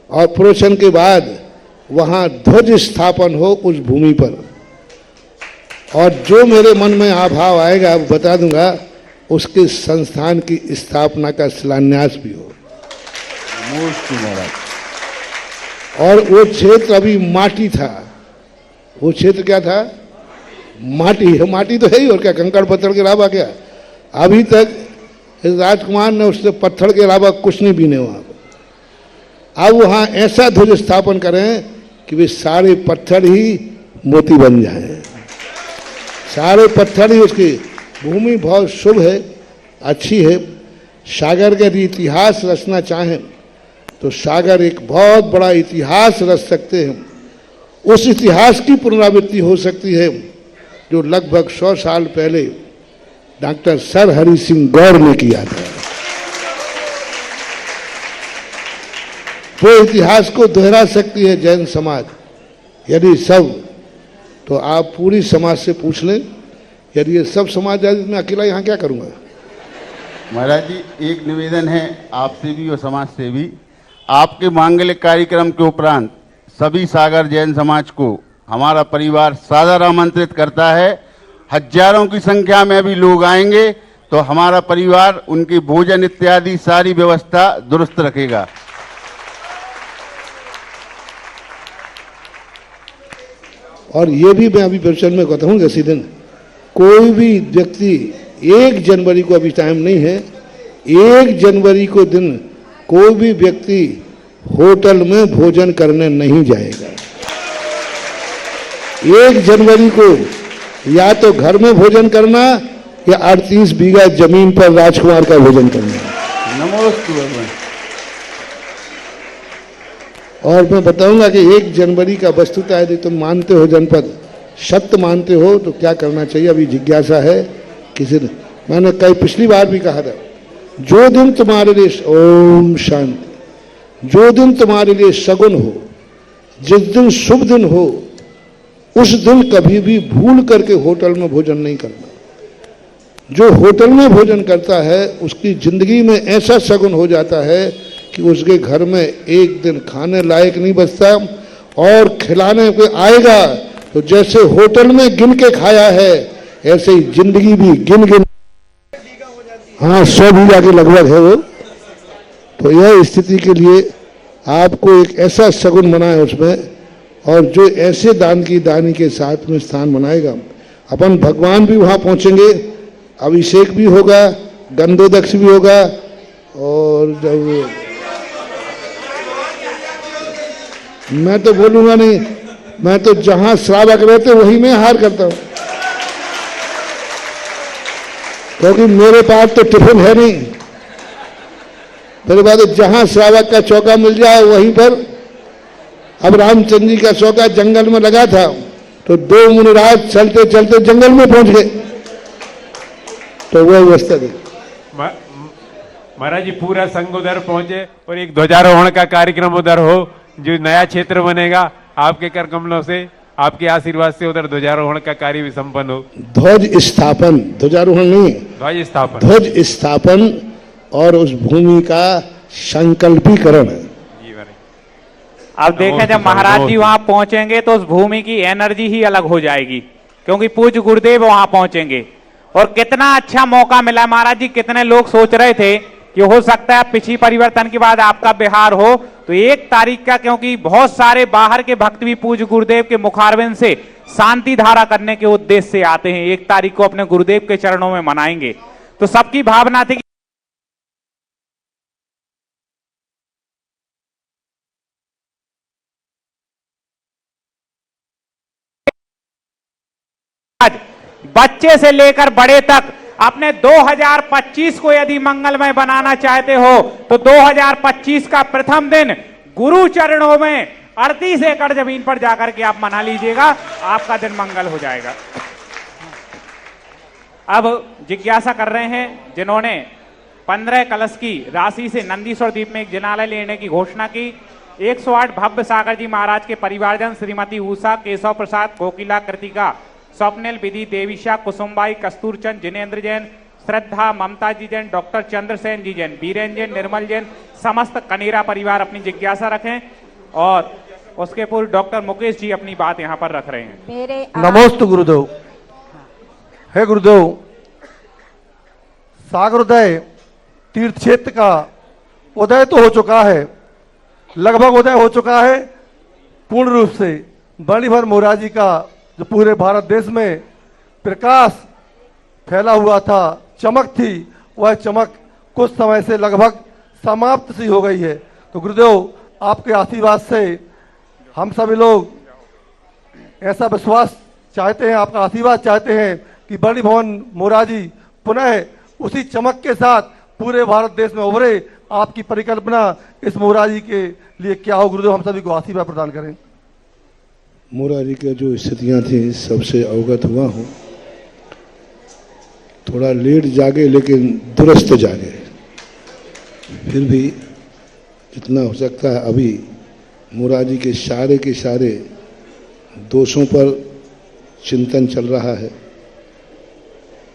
और प्रवचन के बाद वहां ध्वज स्थापन हो उस भूमि पर। और जो मेरे मन में आभाव आएगा अब बता दूंगा, उसके संस्थान की स्थापना का शिलान्यास भी हो। और वो क्षेत्र अभी माटी था, वो क्षेत्र क्या था? माटी है। माटी तो है ही, और क्या कंकड़ पत्थर के अलावा क्या? अभी तक इस राजकुमार ने उससे पत्थर के अलावा कुछ नहीं बीने वहां। अब वहां ऐसा ध्वज स्थापन करें कि वे सारे पत्थर ही मोती बन जाएं, सारे पत्थर ही। उसकी भूमि बहुत शुभ है, अच्छी है। सागर का यदि इतिहास रचना चाहें तो सागर एक बहुत बड़ा इतिहास रच सकते हैं। उस इतिहास की पुनरावृत्ति हो सकती है जो लगभग 100 साल पहले डॉक्टर सर हरि सिंह गौर ने किया था। वो इतिहास को दोहरा सकती है जैन समाज, यदि सब, तो आप पूरी समाज से पूछ लें, यदि ये सब समाज जाए, मैं अकेला यहाँ क्या करूँगा? महाराज जी एक निवेदन है आपसे भी और समाज से भी, आपके मांगलिक कार्यक्रम के उपरांत सभी सागर जैन समाज को हमारा परिवार सादर आमंत्रित करता है। हजारों की संख्या में भी लोग आएंगे, तो हमारा परिवार उनकी भोजन इत्यादि सारी व्यवस्था दुरुस्त रखेगा। और ये भी मैं अभी प्रवचन में कहता हूँ, इसी दिन कोई भी व्यक्ति 1 जनवरी को, अभी टाइम नहीं है, 1 जनवरी को दिन कोई भी व्यक्ति होटल में भोजन करने नहीं जाएगा। 1 जनवरी को या तो घर में भोजन करना या 38 बीघा जमीन पर राजकुमार का भोजन करना। नमोस्तु। और मैं बताऊंगा कि 1 जनवरी का वस्तुतः यदि तुम मानते हो, जनपद सत्य मानते हो, तो क्या करना चाहिए, अभी जिज्ञासा है किसी ने। मैंने कई पिछली बार भी कहा था, जो दिन तुम्हारे लिए, ओम शांति, जो दिन तुम्हारे लिए शगुन हो, जिस दिन शुभ दिन हो, उस दिन कभी भी भूल करके होटल में भोजन नहीं करना। जो होटल में भोजन करता है उसकी जिंदगी में ऐसा शगुन हो जाता है कि उसके घर में एक दिन खाने लायक नहीं बचता, और खिलाने पे आएगा तो जैसे होटल में गिन के खाया है ऐसे ही जिंदगी भी गिन गिन, हाँ 100 बीघा के लगभग है वो। तो यह स्थिति के लिए आपको एक ऐसा शगुन बना है उसमें, और जो ऐसे दान की दानी के साथ में स्थान बनाएगा, अपन भगवान भी वहां पहुंचेंगे, अभिषेक भी होगा, गंधोदक्ष भी होगा, और जब मैं तो बोलूंगा नहीं, मैं तो जहां श्रावक रहते वहीं मैं हार करता हूं, क्योंकि मेरे पास तो टिफिन है नहीं। मेरे पास तो जहां श्रावक का चौका मिल जाए वहीं पर। अब रामचंद्र जी का चौका जंगल में लगा था तो 2 मुनिराज चलते चलते जंगल में पहुंच गए, तो वह अवस्था थी। महाराज जी पूरा संघ उधर पहुंचे और एक ध्वजारोहण का कार्यक्रम उधर हो, जो नया क्षेत्र बनेगा आपके कर कमलों से, आपके आशीर्वाद से उधर ध्वजारोहण का कार्य भी संपन्न हो। ध्वज स्थापन, ध्वजारोहण नहीं, ध्वज स्थापन, ध्वज स्थापन और उस भूमि का संकल्पीकरण। अब देखें जब महाराज जी वहां पहुंचेंगे तो उस भूमि की एनर्जी ही अलग हो जाएगी, क्योंकि पूज्य गुरुदेव वहां पहुंचेंगे। और कितना अच्छा मौका मिला महाराज जी, कितने लोग सोच रहे थे कि हो सकता है पिछली परिवर्तन के बाद आपका बिहार हो, तो 1 तारीख का, क्योंकि बहुत सारे बाहर के भक्त भी पूज्य गुरुदेव के मुखारविंद से शांति धारा करने के उद्देश्य से आते हैं, 1 तारीख को अपने गुरुदेव के चरणों में मनाएंगे। तो सबकी भावना थी बच्चे से लेकर बड़े तक अपने 2025 को यदि मंगलमय बनाना चाहते हो तो 2025 का प्रथम दिन गुरु चरणों में 38 एकड़ जमीन पर जाकर के आप मना लीजिएगा, आपका दिन मंगल हो जाएगा। अब जिज्ञासा कर रहे हैं जिन्होंने 15 कलश की राशि से नंदीश्वर द्वीप में एक जिनालय लेने की घोषणा की। 108 भव्य सागर जी महाराज के परिवारजन श्रीमती उषा, केशव प्रसाद, कोकिला, कृतिका, स्वप्निल, विधि, देवीशा, कुसुमबाई, कस्तूरचंद, जिनेन्द्र जैन, श्रद्धा, ममता जी जैन, डॉक्टर चंद्रसेन जी जैन, बीरेन जैन, निर्मल जैन, समस्त कनेरा परिवार अपनी जिज्ञासा रखें। और उसके पूर्व डॉक्टर मुकेश जी अपनी बात यहाँ पर रख रहे हैं। नमोस्तु गुरुदेव। हे गुरुदेव, सागरोदय तीर्थ क्षेत्र का उदय तो हो चुका है, लगभग उदय हो चुका है पूर्ण रूप से। बणिभर मोराजी का जो पूरे भारत देश में प्रकाश फैला हुआ था, चमक थी, वह चमक कुछ समय से लगभग समाप्त सी हो गई है। तो गुरुदेव, आपके आशीर्वाद से हम सभी लोग ऐसा विश्वास चाहते हैं, आपका आशीर्वाद चाहते हैं कि बड़ी भवन मोराजी पुनः उसी चमक के साथ पूरे भारत देश में उभरे। आपकी परिकल्पना इस मोराजी के लिए क्या हो गुरुदेव, हम सभी को आशीर्वाद प्रदान करें। मोरारी की जो स्थितियां थी सबसे अवगत हुआ हूँ। थोड़ा लेट जागे लेकिन दुरुस्त जागे। फिर भी जितना हो सकता है अभी मोरारी के सारे दोषों पर चिंतन चल रहा है,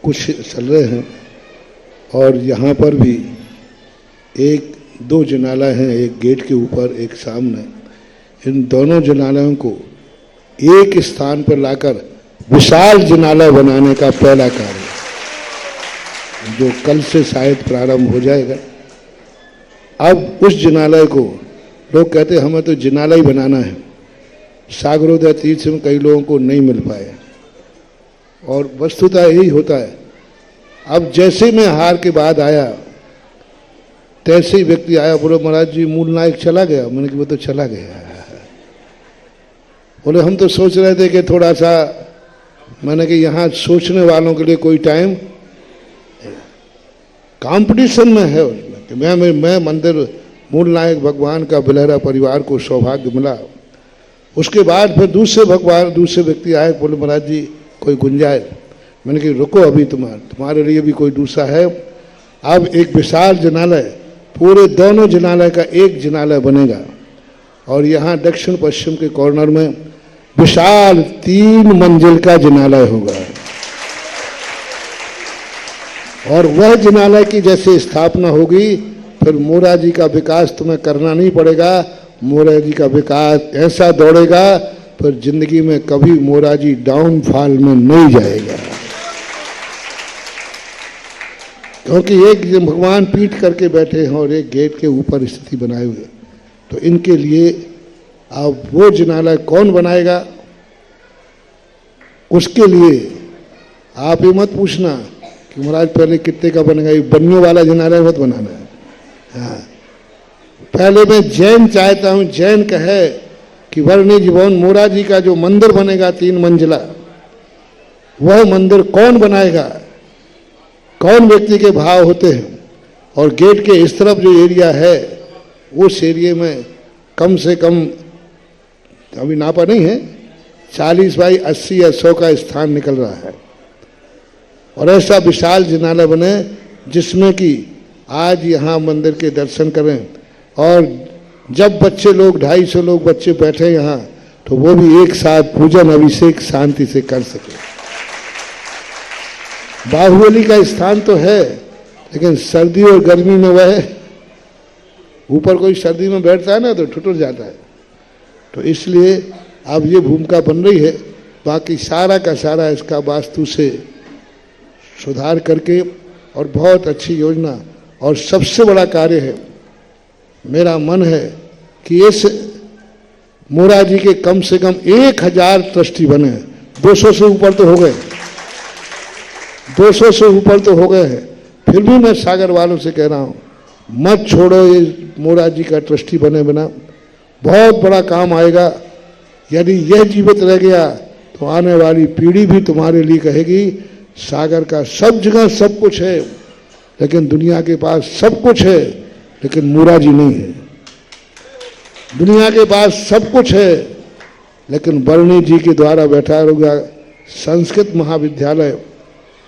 कुछ चल रहे हैं। और यहाँ पर भी 1-2 जिनालय हैं, एक गेट के ऊपर एक सामने। इन दोनों जिनालयों को एक स्थान पर लाकर विशाल जिनालय बनाने का पहला कार्य जो कल से शायद प्रारंभ हो जाएगा। अब उस जिनालय को लोग कहते हमें तो जिनालय बनाना है। सागरोदय तीर्थ में कई लोगों को नहीं मिल पाए और वस्तुतः यही होता है। अब जैसे मैं हार के बाद आया तैसे ही व्यक्ति आया, बोले महाराज जी मूल नायक चला गया। मैंने कहा वो तो चला गया। बोले हम तो सोच रहे थे कि थोड़ा सा, मैंने कि यहाँ सोचने वालों के लिए कोई टाइम कंपटीशन में है उसमें कि मैं मंदिर मूल नायक भगवान का बिलहरा परिवार को सौभाग्य मिला। उसके बाद फिर दूसरे व्यक्ति आए, बोले महाराज जी कोई गुंजाइश। मैंने कहा रुको, अभी तुम्हारे लिए भी कोई दूसरा है। अब एक विशाल जिनालय, पूरे दोनों जिनालय का एक जिनालय बनेगा और यहाँ दक्षिण पश्चिम के कॉर्नर में विशाल 3 मंजिल का जिनालय होगा। और वह जिनालय की जैसे स्थापना होगी फिर मोराजी का विकास तुम्हें करना नहीं पड़ेगा। मोराजी का विकास ऐसा दौड़ेगा फिर जिंदगी में कभी मोराजी डाउनफॉल में नहीं जाएगा, क्योंकि एक भगवान पीठ करके बैठे हैं और एक गेट के ऊपर स्थिति बनाए हुए। तो इनके लिए अब वो जिनालय कौन बनाएगा, उसके लिए आप ये मत पूछना कि महाराज पहले कितने का बनेगा, ये बनियों वाला जिनालय मत बनाना है। हाँ, पहले मैं जैन चाहता हूँ, जैन कहे कि वर्णिज भवन मोराजी का जो मंदिर बनेगा 3 मंजिला, वह मंदिर कौन बनाएगा, कौन व्यक्ति के भाव होते हैं, और गेट के इस तरफ जो एरिया है उस एरिया में कम से कम, अभी नापा नहीं है, 40 बाई 80 या 100 का स्थान निकल रहा है। और ऐसा विशाल जिनालय बने जिसमें कि आज यहाँ मंदिर के दर्शन करें, और जब बच्चे लोग 250 लोग बच्चे बैठे यहाँ, तो वो भी एक साथ पूजन अभिषेक शांति से कर सके। बाहुबली का स्थान तो है, लेकिन सर्दी और गर्मी में वह ऊपर कोई सर्दी में बैठता है ना तो ठुठुर जाता है। तो इसलिए अब ये भूमिका बन रही है। बाकी सारा का सारा इसका वास्तु से सुधार करके, और बहुत अच्छी योजना, और सबसे बड़ा कार्य है, मेरा मन है कि इस मोराजी के कम से कम 1000 ट्रस्टी बने। 200 से ऊपर तो हो गए, 200 से ऊपर तो हो गए हैं। फिर भी मैं सागर वालों से कह रहा हूँ, मत छोड़ो ये मोराजी का ट्रस्टी बने बिना। बहुत बड़ा काम आएगा। यदि यह जीवित रह गया तो आने वाली पीढ़ी भी तुम्हारे लिए कहेगी सागर का सब जगह सब कुछ है, लेकिन दुनिया के पास सब कुछ है लेकिन मोराजी नहीं है। दुनिया के पास सब कुछ है लेकिन वर्णी जी के द्वारा बैठा होगा संस्कृत महाविद्यालय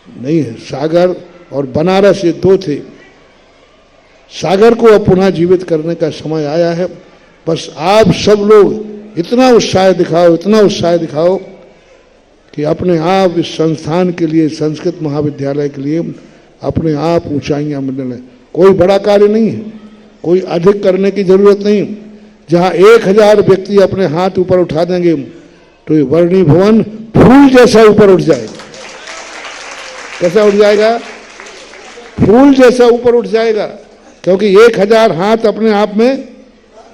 नहीं है। सागर और बनारस ये 2 थे। सागर को अब पुनः जीवित करने का समय आया है। बस आप सब लोग इतना उत्साह दिखाओ, इतना उत्साह दिखाओ कि अपने आप इस संस्थान के लिए, संस्कृत महाविद्यालय के लिए अपने आप ऊंचाइयां मिलने। कोई बड़ा कार्य नहीं है, कोई अधिक करने की जरूरत नहीं। जहां 1000 व्यक्ति अपने हाथ ऊपर उठा देंगे तो ये वर्णी भवन फूल जैसा ऊपर उठ जाएगा। कैसा उठ जाएगा? फूल जैसा ऊपर उठ जाएगा, क्योंकि 1000 हाथ अपने आप में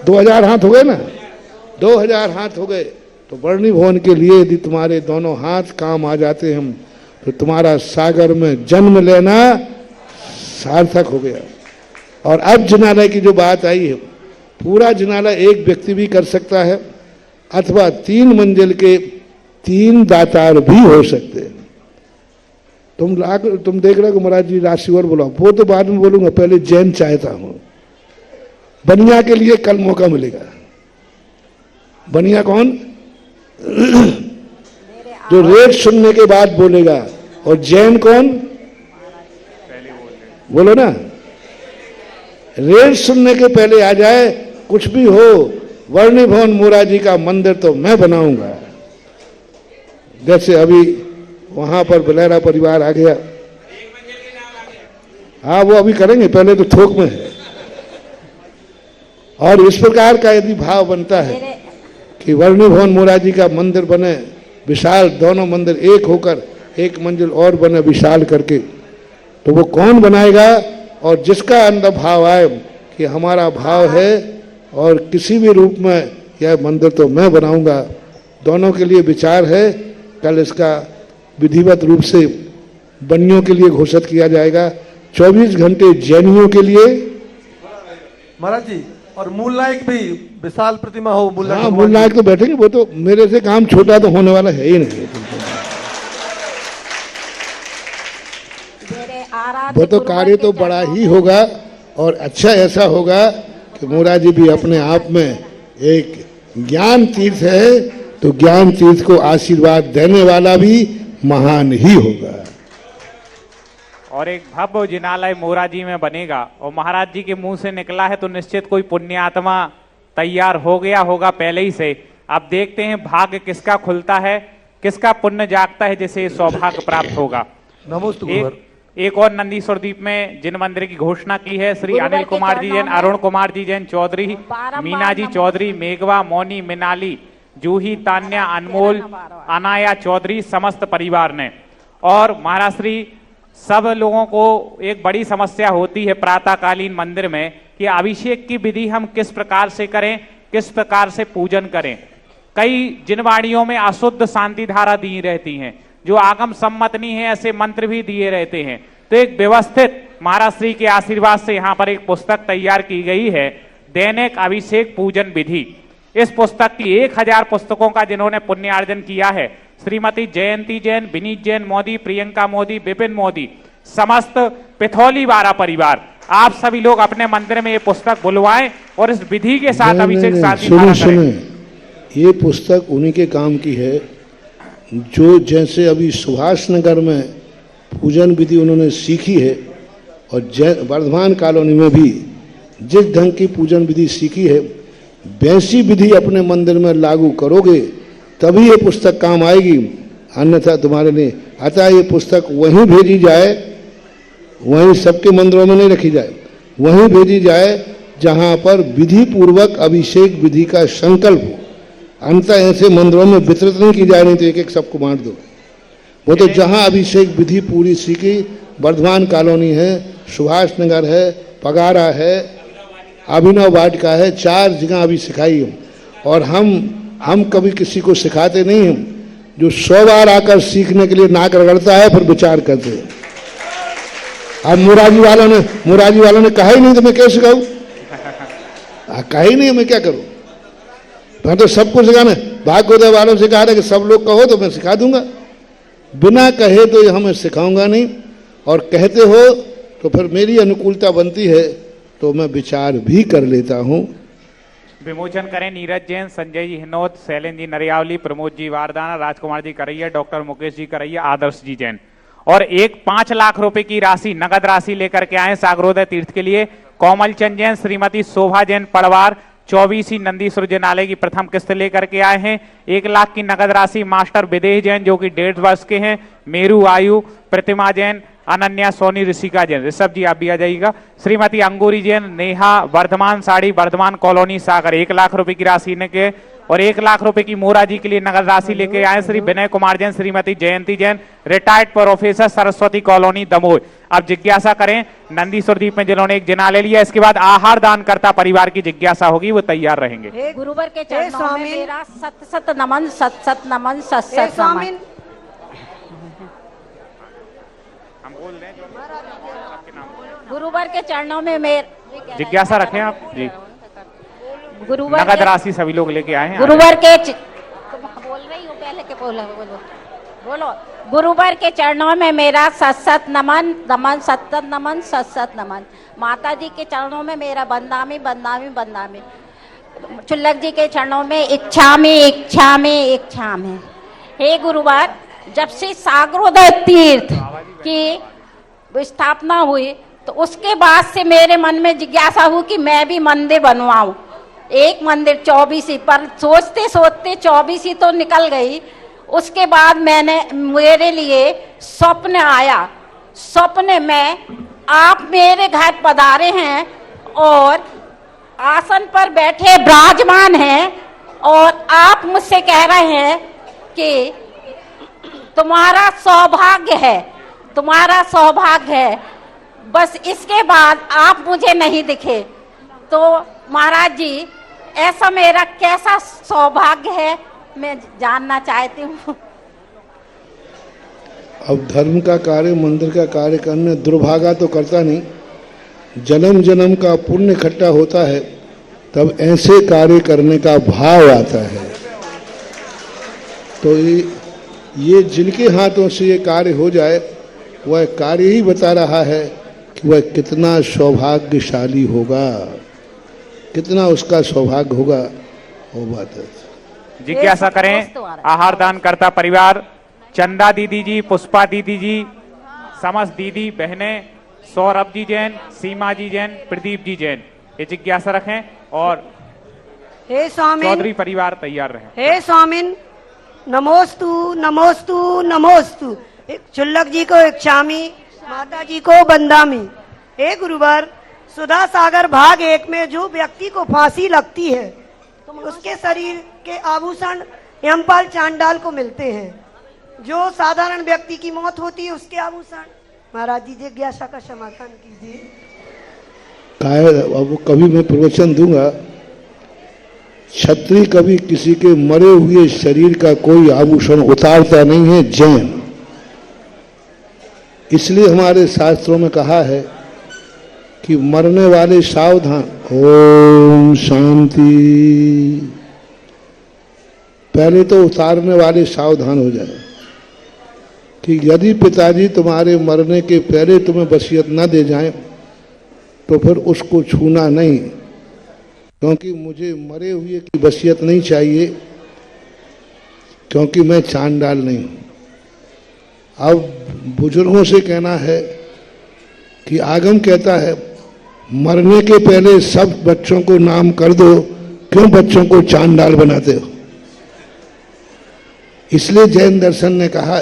2000 हाथ हो गए ना, 2000 हाथ हो गए। तो वर्णी भवन के लिए यदि तुम्हारे दोनों हाथ काम आ जाते हैं तो तुम्हारा सागर में जन्म लेना सार्थक हो गया। और अब जिनालय की जो बात आई है, पूरा जिनालय एक व्यक्ति भी कर सकता है, अथवा 3 मंजिल के 3 दातार भी हो सकते हैं। तुम देख रहे हो महाराज जी राशिवर बोला, वो तो बाद में बोलूंगा, पहले जैन चाहता हूं। बनिया के लिए कल मौका मिलेगा। बनिया कौन? जो रेट सुनने के बाद बोलेगा। और जैन कौन? बोलो ना, रेट सुनने के पहले आ जाए। कुछ भी हो, वर्णी भवन मोराजी का मंदिर तो मैं बनाऊंगा। जैसे अभी वहां पर बलेरा परिवार आ गया, हाँ वो अभी करेंगे, पहले तो थोक में है। और इस प्रकार का यदि भाव बनता है कि वर्णी भवन मोराजी का मंदिर बने विशाल, दोनों मंदिर एक होकर 1 मंजिल और बने विशाल करके, तो वो कौन बनाएगा? और जिसका अंदर भाव आए कि हमारा भाव है और किसी भी रूप में यह मंदिर तो मैं बनाऊंगा, दोनों के लिए विचार है। कल इसका विधिवत रूप से बनियों के लिए घोषित किया जाएगा, 24 घंटे जैनियों के लिए। महाराज जी, और मूल नायक भी विशाल प्रतिमा हो। हाँ, मूल नायक तो बैठेंगे, वो तो मेरे से काम छोटा तो होने वाला है ही नहीं। वो तो कार्य तो बड़ा ही होगा और अच्छा ऐसा होगा कि मोराजी भी अपने आप में एक ज्ञान तीर्थ है, तो ज्ञान तीर्थ को आशीर्वाद देने वाला भी महान ही होगा। और एक भव्य जिनालय मोराजी में बनेगा और महाराज जी के मुंह से निकला है तो निश्चित कोई पुण्यात्मा तैयार हो गया होगा पहले ही से। अब देखते हैं भाग्य किसका खुलता है, किसका पुण्य जागता है जिसे सौभाग्य प्राप्त होगा। एक और नंदीश्वर द्वीप में जिन मंदिर की घोषणा की है श्री अनिल कुमार जी जैन, अरुण कुमार जी जैन चौधरी, मीना जी चौधरी, मेघवा, मौनी, मिनाली, जूही, तान्या, अनमोल, अनाया चौधरी, समस्त परिवार ने। और महाराज श्री सब लोगों को एक बड़ी समस्या होती है प्रातःकालीन मंदिर में कि अभिषेक की विधि हम किस प्रकार से करें, किस प्रकार से पूजन करें। कई जिनवाड़ियों में अशुद्ध शांति धारा दी रहती हैं, जो आगम सम्मत नहीं है, ऐसे मंत्र भी दिए रहते हैं। तो एक व्यवस्थित महाराज श्री के आशीर्वाद से यहाँ पर एक पुस्तक तैयार की गई है, दैनिक अभिषेक पूजन विधि। इस पुस्तक की 1000 पुस्तकों का जिन्होंने पुण्यार्जन किया है, श्रीमती जयंती जैन, विनीत जैन मोदी, प्रियंका मोदी, विपिन मोदी, समस्त पिथौली वारा परिवार, आप सभी लोग अपने मंदिर में ये पुस्तक बुलवाएं और इस विधि के साथ अभिषेक शांति माला करें। ये पुस्तक उन्हीं के काम की है जो जैसे अभी सुभाष नगर में पूजन विधि उन्होंने सीखी है और वर्धमान कॉलोनी में भी जिस ढंग की पूजन विधि सीखी है वैसी विधि अपने मंदिर में लागू करोगे तभी ये पुस्तक काम आएगी, अन्यथा तुम्हारे लिए। अतः ये पुस्तक वहीं भेजी जाए, वहीं सबके मंदिरों में नहीं रखी जाए, वहीं भेजी जाए जहां पर विधि पूर्वक अभिषेक विधि का संकल्प हो। अंततः ऐसे मंदिरों में वितरित नहीं की जाए, नहीं तो एक एक सबको बांट दो। वो तो जहां अभिषेक विधि पूरी सीखी, वर्धमान कॉलोनी है, सुभाष नगर है, पगारा है, अभिनव वाटिका है, 4 जगह अभी सिखाई हम। और हम कभी किसी को सिखाते नहीं हम, जो 100 बार आकर सीखने के लिए नाक रगड़ता है फिर विचार करते हैं। अब मुराजी वालों ने कहा ही नहीं तो मैं क्या सिखाऊं, कहा ही नहीं, मैं क्या करूं। मैं तो सबको सिखाना, भागवत वालों से कहा था कि सब लोग कहो तो मैं सिखा दूंगा, बिना कहे तो यह मैं सिखाऊंगा नहीं, और कहते हो तो फिर मेरी अनुकूलता बनती है तो मैं विचार भी कर लेता हूं। विमोचन करें नीरज जैन, संजय जी हिनोत, शैलेंद्र जी नरियावली, प्रमोद जी वारदाना, राजकुमार जी करैया, डॉक्टर मुकेश जी करैया, आदर्श जी जैन। और एक 5 लाख रुपए की राशि, नगद राशि लेकर के आए सागरोदय तीर्थ के लिए कोमल चंद जैन, श्रीमती शोभा जैन पड़वार, 24 नंदी सृजनालय की प्रथम किस्त लेकर के आए हैं। 1 लाख की नगद राशि मास्टर विदेह जैन जो कि 1.5 वर्ष के हैं, मेरू आयु, प्रतिमा जैन, अनन्या सोनी, ऋषिका जैन। ऋषभ जी आप भी आ जाइएगा। श्रीमती अंगूरी जैन, नेहा, वर्धमान साड़ी, वर्धमान कॉलोनी सागर, 1 लाख रुपए की राशि के, और 1 लाख रुपए की मोरा जी के लिए नगद राशि लेके आए Shri Vinay Kumar Jain, Shrimati Jayanti Jain, retired professor, Saraswati colony Damoh. अब जिज्ञासा करें नंदीश्वर द्वीप में जिन्होंने एक जिना ले लिया, इसके बाद आहार दान करता परिवार की जिज्ञासा होगी, वो तैयार रहेंगे। गुरुवर के चरणों में मेरा सत सत नमन, सत सत नमन, सत सत नमन। हम बोल रहे हैं गुरुवर के चरणों में मेरा जिज्ञासा रखें आप जी। गुरुवर नगद राशि सभी लोग लेके आए हैं। गुरुवर के बोल रही हूँ, पहले के बोलो। गुरुवर के चरणों में मेरा सत सत नमन, नमन, सत सत नमन, सत सत नमन। माता जी के चरणों में मेरा बंदामी, बंदामी, बंदामी। चुल्लक जी के चरणों में इच्छा में, इच्छा में, इच्छा में। हे गुरुवर, जब से सागरोदय तीर्थ की स्थापना हुई तो उसके बाद से मेरे मन में जिज्ञासा हुई कि मैं भी मंदिर बनवाऊं। एक मंदिर 24 पर सोचते सोचते 24 तो निकल गई। उसके बाद मेरे लिए स्वप्न आया। स्वप्न में आप मेरे घर पधारे हैं और आसन पर बैठे विराजमान हैं और आप मुझसे कह रहे हैं कि तुम्हारा सौभाग्य है, तुम्हारा सौभाग्य है। बस इसके बाद आप मुझे नहीं दिखे। तो महाराज जी, ऐसा मेरा कैसा सौभाग्य है, मैं जानना चाहती हूँ। अब धर्म का कार्य, मंदिर का कार्य करने दुर्भागा तो करता नहीं, जन्म जन्म का पुण्य इकट्ठा होता है तब ऐसे कार्य करने का भाव आता है। तो ये जिनके हाथों से ये कार्य हो जाए वह कार्य ही बता रहा है कि वह कितना सौभाग्यशाली होगा, कितना उसका सौभाग्य होगा, वो बात है। जिज्ञासा करें आहार दान करता परिवार, चंदा दीदी जी, पुष्पा दीदी जी, समस्त दीदी बहनें, सौरभ जी जैन, सीमा जी जैन, प्रदीप जी जैन, ये जिज्ञासा रखें और हे स्वामी चौधरी परिवार तैयार रहे। हे स्वामिन, नमोस्तु नमोस्तु नमोस्तु। चुल्लक जी को इच्छामी, माता जी को बंदामी। हे गुरुवर, सुधा सागर भाग 1 में जो व्यक्ति को फांसी लगती है तो उसके शरीर के आभूषण यमपाल चांडाल को मिलते हैं। जो साधारण व्यक्ति की मौत होती है उसके आभूषण, महाराज जी जिज्ञासा का समाधान कीजिए। अब कभी मैं प्रवचन दूंगा, क्षत्रिय कभी किसी के मरे हुए शरीर का कोई आभूषण उतारता नहीं है, जैन। इसलिए हमारे शास्त्रों में कहा है कि मरने वाले सावधान। ओम शांति पहले तो उतारने वाले सावधान हो जाए कि यदि पिताजी तुम्हारे मरने के पहले तुम्हें वसीयत न दे जाएं तो फिर उसको छूना नहीं, क्योंकि मुझे मरे हुए की वसीयत नहीं चाहिए, क्योंकि मैं चांडाल नहीं हूं। अब बुजुर्गों से कहना है कि आगम कहता है मरने के पहले सब बच्चों को नाम कर दो, क्यों बच्चों को चांडाल बनाते हो। इसलिए जैन दर्शन ने कहा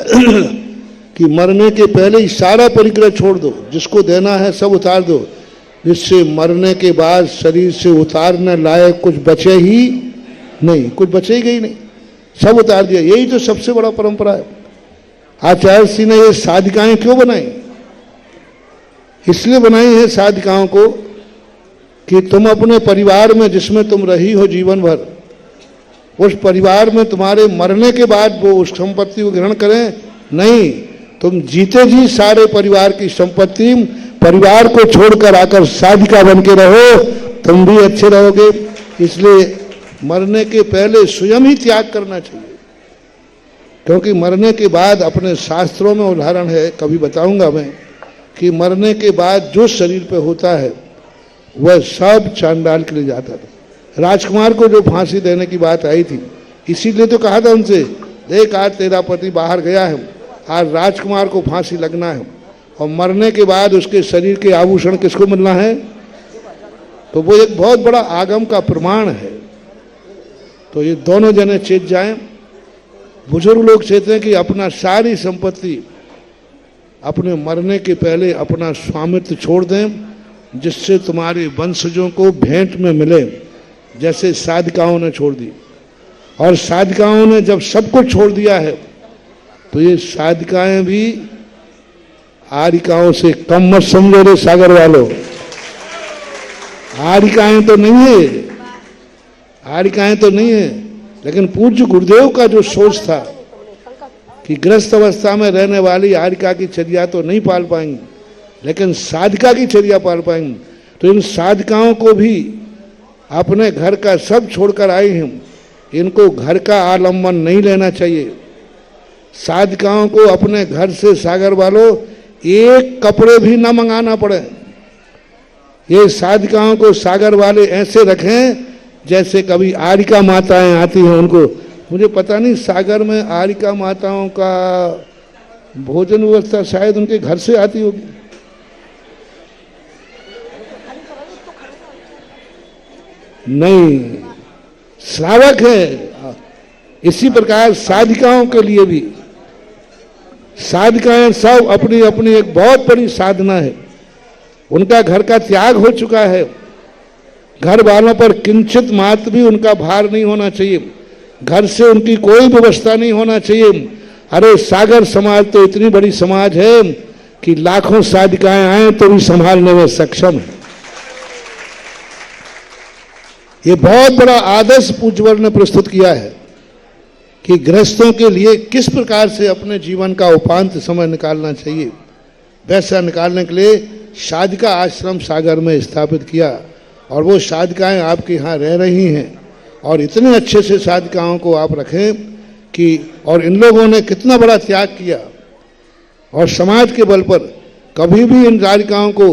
कि मरने के पहले ही सारा परिग्रह छोड़ दो, जिसको देना है सब उतार दो, जिससे मरने के बाद शरीर से उतारने लायक कुछ बचे ही नहीं, कुछ बचेगा ही नहीं, सब उतार दिया। यही तो सबसे बड़ा परंपरा है। आचार्य श्री ने ये साधिकाएं क्यों बनाई? इसलिए बनाई है साधिकाओं को कि तुम अपने परिवार में जिसमें तुम रही हो जीवन भर, उस परिवार में तुम्हारे मरने के बाद वो उस संपत्ति को ग्रहण करें नहीं, तुम जीते जी सारे परिवार की संपत्ति परिवार को छोड़कर आकर साधिका बन के रहो, तुम भी अच्छे रहोगे। इसलिए मरने के पहले स्वयं ही त्याग करना चाहिए, क्योंकि मरने के बाद अपने शास्त्रों में उदाहरण है, कभी बताऊंगा मैं, कि मरने के बाद जो शरीर पे होता है वह सब चांडाल के लिए जाता था। राजकुमार को जो फांसी देने की बात आई थी, इसीलिए तो कहा था उनसे, देख आज तेरा पति बाहर गया है, आज राजकुमार को फांसी लगना है, और मरने के बाद उसके शरीर के आभूषण किसको मिलना है। तो वो एक बहुत बड़ा आगम का प्रमाण है। तो ये दोनों जने चेत जाएं। बुजुर्ग लोग चाहते हैं कि अपना सारी संपत्ति अपने मरने के पहले अपना स्वामित्व छोड़ दें, जिससे तुम्हारे वंशजों को भेंट में मिले, जैसे साधिकाओं ने छोड़ दी। और साधिकाओं ने जब सब कुछ छोड़ दिया है तो ये साधिकाएं भी आरिकाओं से कम मत समझो रे सागर वालों। आरिकाएं तो नहीं है, आरिकाएं तो नहीं है, लेकिन पूज्य गुरुदेव का जो सोच था कि गृहस्थ अवस्था में रहने वाली आरिका की चर्या तो नहीं पाल पाएंगी, लेकिन साधिका की चर्या पाल पाएंगी। तो इन साधिकाओं को भी अपने घर का सब छोड़कर आए हैं, इनको घर का आलम्बन नहीं लेना चाहिए। साधिकाओं को अपने घर से सागर वालों एक कपड़े भी न मंगाना पड़े। ये साधिकाओं को सागर वाले ऐसे रखें जैसे कभी आरिका माताएं आती हैं उनको। मुझे पता नहीं सागर में आरिका माताओं का भोजन व्यवस्था शायद उनके घर से आती होगी। नहीं, श्रावक है। इसी प्रकार साधिकाओं के लिए भी साधिकाएं सब अपनी अपनी एक बहुत बड़ी साधना है। उनका घर का त्याग हो चुका है, घर वालों पर किंचित मात्र भी उनका भार नहीं होना चाहिए, घर से उनकी कोई व्यवस्था नहीं होना चाहिए। अरे सागर समाज तो इतनी बड़ी समाज है कि लाखों साधिकाएं आए तो भी संभालने में सक्षम है। ये बहुत बड़ा आदर्श पूज्यवर ने प्रस्तुत किया है कि गृहस्थों के लिए किस प्रकार से अपने जीवन का उपांत समय निकालना चाहिए। वैसा निकालने के लिए साधिका आश्रम सागर में स्थापित किया, और वो साधिकाएं आपके यहाँ रह रही हैं, और इतने अच्छे से साधिकाओं को आप रखें कि, और इन लोगों ने कितना बड़ा त्याग किया, और समाज के बल पर कभी भी इन साधिकाओं को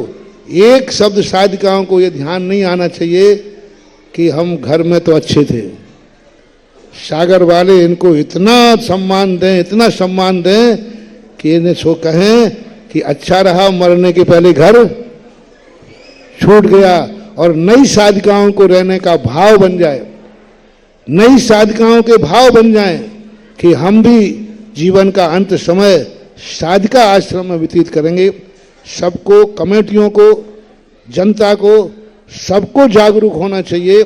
एक शब्द साधिकाओं को ये ध्यान नहीं आना चाहिए कि हम घर में तो अच्छे थे। सागर वाले इनको इतना सम्मान दें, इतना सम्मान दें कि इन्हें सो कहें कि अच्छा रहा मरने के पहले घर छूट गया, और नई साधिकाओं को रहने का भाव बन जाए, नई साधिकाओं के भाव बन जाएं कि हम भी जीवन का अंत समय साधिका आश्रम में व्यतीत करेंगे। सबको, कमेटियों को, जनता को, सबको जागरूक होना चाहिए।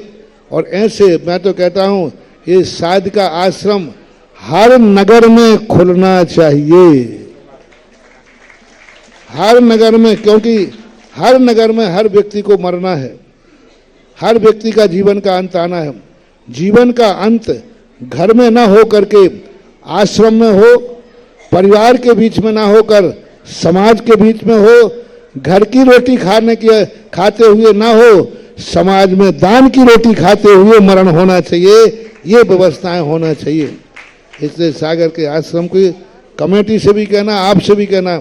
और ऐसे मैं तो कहता हूँ ये साधिका आश्रम हर नगर में खुलना चाहिए, हर नगर में, क्योंकि हर नगर में हर व्यक्ति को मरना है, हर व्यक्ति का जीवन का अंत आना है। जीवन का अंत घर में ना हो करके आश्रम में हो, परिवार के बीच में ना होकर समाज के बीच में हो, घर की रोटी खाते हुए ना हो, समाज में दान की रोटी खाते हुए मरण होना चाहिए। ये व्यवस्थाएं होना चाहिए। इसलिए सागर के आश्रम की कमेटी से भी कहना, आपसे भी कहना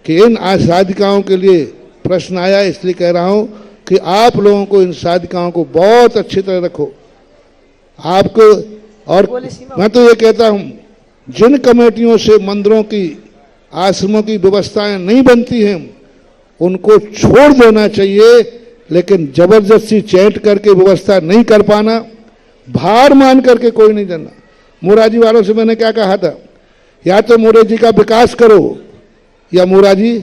कि इन साधिकाओं के लिए प्रश्न आया, इसलिए कह रहा हूं कि आप लोगों को इन साधिकाओं को बहुत अच्छी तरह रखो आपको। और मैं तो ये कहता हूं, जिन कमेटियों से मंदिरों की, आश्रमों की व्यवस्थाएं नहीं बनती हैं उनको छोड़ देना चाहिए, लेकिन जबरदस्ती चैट करके व्यवस्था नहीं कर पाना, भार मान करके कोई नहीं जाना। मोराजी वालों से मैंने क्या कहा था, या तो मोराजी का विकास करो या मोराजी,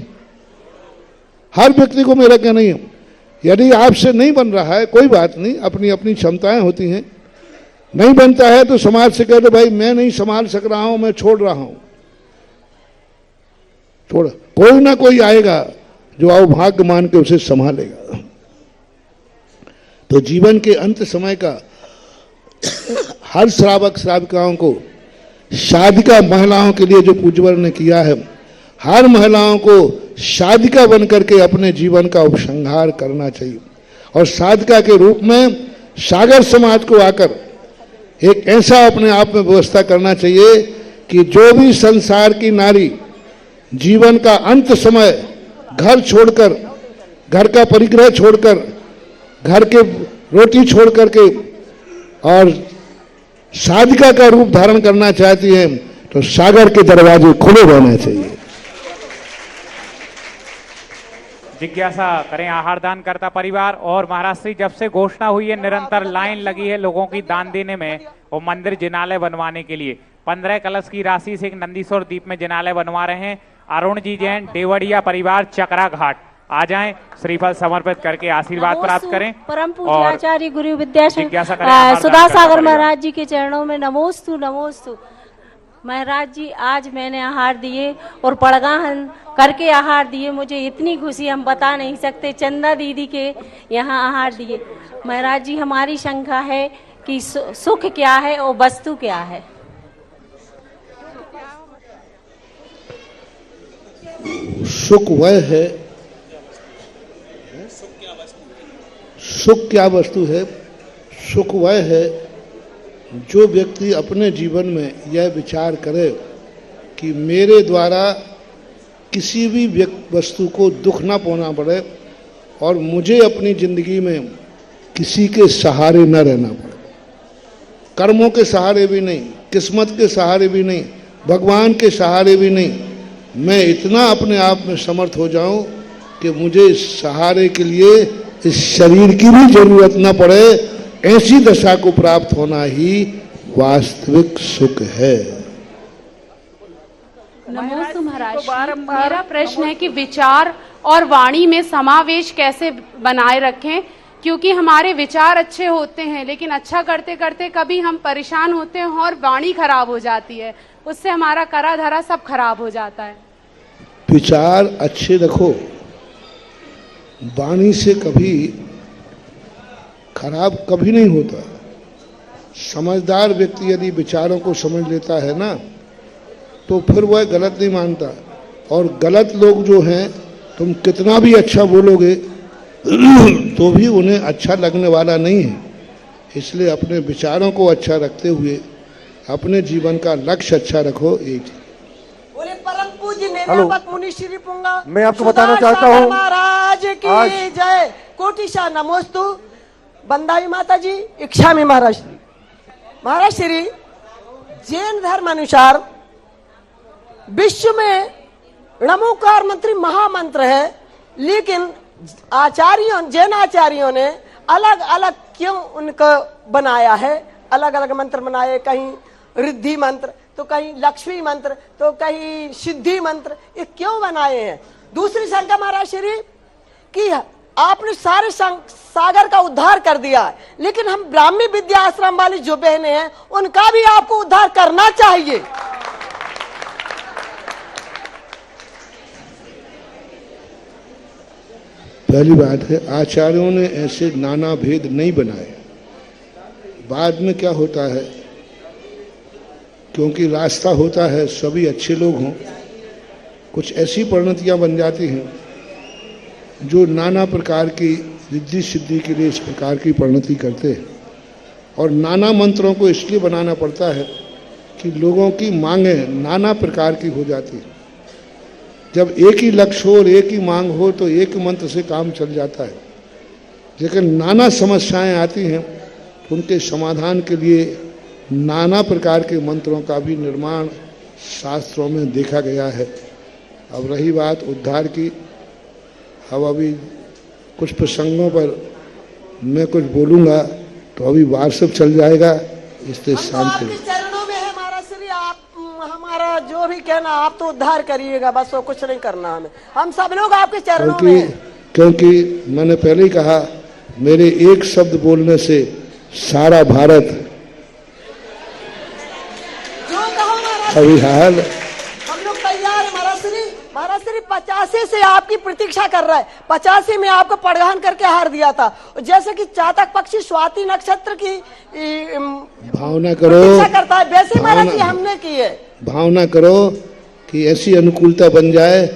हर व्यक्ति को मेरा कहना है, यदि आपसे नहीं बन रहा है कोई बात नहीं, अपनी अपनी क्षमताएं होती हैं, नहीं बनता है तो समाज से कह दो भाई मैं नहीं संभाल सक रहा हूं, मैं छोड़ रहा हूं, छोड़, कोई ना कोई आएगा जो अभाग्य मान के उसे संभालेगा। तो जीवन के अंत समय का हर श्रावक श्राविकाओं को, शादिका महिलाओं के लिए जो पूज्यवर ने किया है, हर महिलाओं को साधिका बन करके अपने जीवन का उपसंहार करना चाहिए और साधिका के रूप में सागर समाज को आकर एक ऐसा अपने आप में व्यवस्था करना चाहिए कि जो भी संसार की नारी जीवन का अंत समय घर छोड़कर, घर का परिग्रह छोड़कर, घर के रोटी छोड़ करके और साधिका का रूप धारण करना चाहती है तो सागर के दरवाजे खुले रहने चाहिए। जिज्ञासा करें आहार दान करता परिवार। और महाराज श्री जब से घोषणा हुई है निरंतर लाइन लगी है लोगों की दान देने में, वो मंदिर जिनालय बनवाने के लिए 15 कलश की राशि से एक नंदीश्वर द्वीप में जिनालय बनवा रहे हैं। अरुण जी जैन, देवड़िया परिवार, चकरा घाट, आ जाएं, श्रीफल समर्पित करके आशीर्वाद प्राप्त करें। परम पूज्य आचार्य गुरु विद्याशंकर सुधा सुधा सागर महाराज जी के चरणों में नमोस्तु नमोस्तु। महाराज जी आज मैंने आहार दिए और पड़गाहन करके आहार दिए, मुझे इतनी खुशी हम बता नहीं सकते। चंदा दीदी के यहाँ आहार दिए। महाराज जी हमारी शंका है कि सुख क्या है और वस्तु क्या है? सुख वह है, सुख क्या वस्तु है? सुख वह है जो व्यक्ति अपने जीवन में यह विचार करे कि मेरे द्वारा किसी भी वस्तु को दुख ना पहुंचना पड़े और मुझे अपनी जिंदगी में किसी के सहारे न रहना पड़े, कर्मों के सहारे भी नहीं, किस्मत के सहारे भी नहीं, भगवान के सहारे भी नहीं, मैं इतना अपने आप में समर्थ हो जाऊं कि मुझे इस सहारे के लिए इस शरीर की भी जरूरत न पड़े। ऐसी दशा को प्राप्त होना ही वास्तविक सुख है। नमोस्तु महाराज। मेरा प्रश्न है कि विचार और वाणी में समावेश कैसे बनाए रखें, क्योंकि हमारे विचार अच्छे होते हैं लेकिन अच्छा करते करते कभी हम परेशान होते हैं और वाणी खराब हो जाती है, उससे हमारा करा धरा सब खराब हो जाता है। विचार अच्छे रखो, वाणी से कभी खराब कभी नहीं होता। समझदार व्यक्ति यदि विचारों को समझ लेता है ना तो फिर वह गलत नहीं मानता, और गलत लोग जो हैं तुम कितना भी अच्छा बोलोगे तो भी उन्हें अच्छा लगने वाला नहीं है। इसलिए अपने विचारों को अच्छा रखते हुए अपने जीवन का लक्ष्य अच्छा रखो। एक हेलो, मुनि श्री पुंगा, मैं आपको बताना चाहता हूँ महाराज की जय, कोटिशा नमोस्तु, बंदाई माता जी, इच्छामी महाराज श्री। महाराज श्री जैन धर्म अनुसार विश्व में नमोकार मंत्री महामंत्र है, लेकिन आचार्यों, जैन आचार्यों ने अलग अलग क्यों उनको बनाया है, अलग अलग मंत्र बनाए, कहीं रिद्धि मंत्र तो कहीं लक्ष्मी मंत्र तो कहीं सिद्धि मंत्र, ये क्यों बनाए हैं? दूसरी शंका महाराज श्री कि आपने सारे सागर का उद्धार कर दिया है, लेकिन हम ब्राह्मी विद्या आश्रम वाली जो बहनें हैं उनका भी आपको उद्धार करना चाहिए। पहली बात है, आचार्यों ने ऐसे नाना भेद नहीं बनाए। बाद में क्या होता है, क्योंकि रास्ता होता है सभी अच्छे लोग हों, कुछ ऐसी परिणतियां बन जाती हैं जो नाना प्रकार की रिद्धि सिद्धि के लिए इस प्रकार की परिणति करते हैं। और नाना मंत्रों को इसलिए बनाना पड़ता है कि लोगों की मांगें नाना प्रकार की हो जाती है। जब एक ही लक्ष्य हो और एक ही मांग हो तो एक मंत्र से काम चल जाता है, लेकिन नाना समस्याएं आती हैं तो उनके समाधान के लिए नाना प्रकार के मंत्रों का भी निर्माण शास्त्रों में देखा गया है। अब रही बात उद्धार की, अब अभी कुछ प्रसंगों पर मैं कुछ बोलूँगा तो अभी व्हाट्सएप चल जाएगा, इसलिए शांति। चरणों में है महाराज श्री, आप हमारा जो भी कहना आप तो उद्धार करिएगा, बस वो कुछ नहीं करना हमें, हम सब लोग आपके चरणों में हैं। क्योंकि मैंने पहले ही कहा, मेरे एक शब्द बोलने से सारा भारत अभी हाल हम लोग तैयार है महाराज श्री। महाराज श्री 85 से आपकी प्रतीक्षा कर रहा है, 85 में आपको पड़गान करके हार दिया था। जैसे कि चातक पक्षी स्वाति नक्षत्र की भावना करो, प्रतीक्षा करता है, वैसे महाराज जी हमने की है। भावना करो कि ऐसी अनुकूलता बन जाए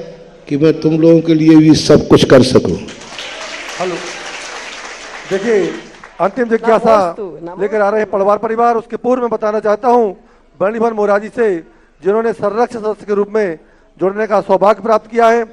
कि मैं तुम लोगों के लिए भी सब कुछ कर सकूं। हेलो, देखिए अंतिम जिज्ञासा लेकर आ रहे हैं पलवार परिवार। उसके पूर्व में बताना चाहता हूं बरणीभर मोराजी से, जिन्होंने संरक्षक सदस्य के रूप में जुड़ने का सौभाग्य प्राप्त किया है,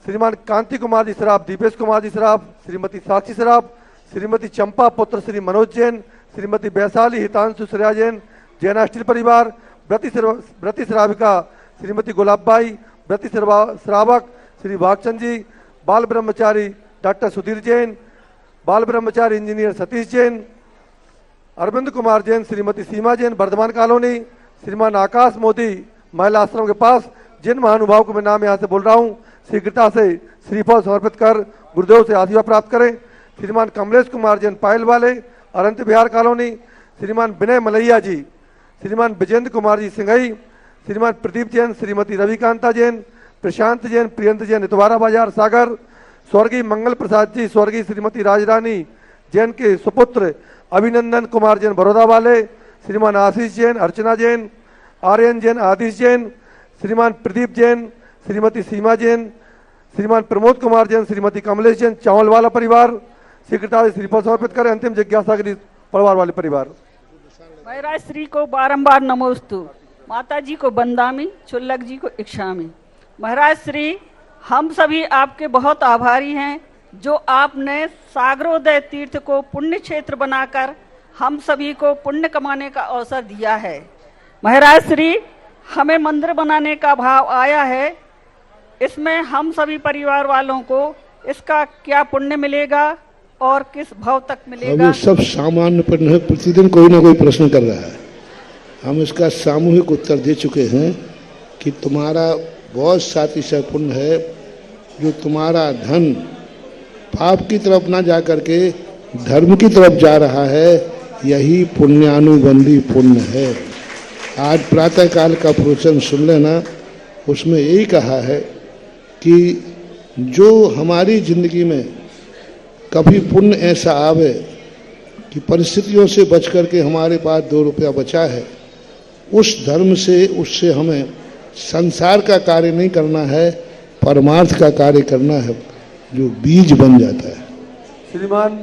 श्रीमान कांति कुमार जी सराफ, दीपेश कुमार जी सराफ, श्रीमती साक्षी सराफ, श्रीमती चंपा पुत्र श्री मनोज जैन, श्रीमती वैशाली हितांशु श्रेया जैन, जैना स्टील परिवार, व्रती श्राविका श्रीमती गुलाबबाई, व्रती श्रावक श्री भागचंद जी, बाल ब्रह्मचारी डॉक्टर सुधीर जैन, बाल ब्रह्मचारी इंजीनियर सतीश जैन, अरविंद कुमार जैन, श्रीमती सीमा जैन, वर्धमान कॉलोनी, श्रीमान आकाश मोदी महिला आश्रम के पास। जिन महानुभाव को मैं नाम यहाँ से बोल रहा हूँ, शीघ्रता से श्रीफल समर्पित कर गुरुदेव से आशीर्वाद प्राप्त करें। श्रीमान कमलेश कुमार जैन पायल वाले, अनंत बिहार कॉलोनी, श्रीमान विनय मलैया जी, श्रीमान विजेंद्र कुमार जी सिंघई, श्रीमान प्रदीप जैन, श्रीमती रविकांता जैन, प्रशांत जैन, प्रियंत जैन इतवारा बाजार सागर, स्वर्गीय मंगल प्रसाद जी, स्वर्गीय श्रीमती राजरानी जैन के सुपुत्र अभिनंदन कुमार जैन बड़ौदा वाले, श्रीमान आशीष जैन, अर्चना जैन, आर्यन जैन, आदिश जैन, श्रीमान प्रदीप जैन, श्रीमती सीमा जैन, श्रीमान प्रमोद कुमार जैन, श्रीमती कमलेश जैन, चावल वाला परिवार। शीघ्रता से श्रीफल समर्पित करें। अंतिम जिज्ञासा के लिए परिवार वाले परिवार। महाराज श्री को बारंबार नमोस्तु, माता जी को बंदामी, चुल्लक जी को इच्छामी। महाराज श्री, हम सभी आपके बहुत आभारी हैं जो आपने सागरोदय तीर्थ को पुण्य क्षेत्र बनाकर हम सभी को पुण्य कमाने का अवसर दिया है। महाराज श्री, हमें मंदिर बनाने का भाव आया है, इसमें हम सभी परिवार वालों को इसका क्या पुण्य मिलेगा और किस भाव तक मिलेगा? अभी सब सामान्य प्रश्न है, प्रतिदिन कोई ना कोई प्रश्न कर रहा है। हम इसका सामूहिक उत्तर दे चुके हैं कि तुम्हारा बहुत सातिशय पुण्य है, जो तुम्हारा धन पाप की तरफ ना जा करके धर्म की तरफ जा रहा है, यही पुण्यानुबंधी पुण्य है। आज प्रातः काल का प्रवचन सुन लेना, उसमें यही कहा है कि जो हमारी जिंदगी में कभी पुण्य ऐसा आवे कि परिस्थितियों से बच करके हमारे पास 2 रुपया बचा है, उस धर्म से उससे हमें संसार का कार्य नहीं करना है, परमार्थ का कार्य करना है, जो बीज बन जाता है। श्रीमान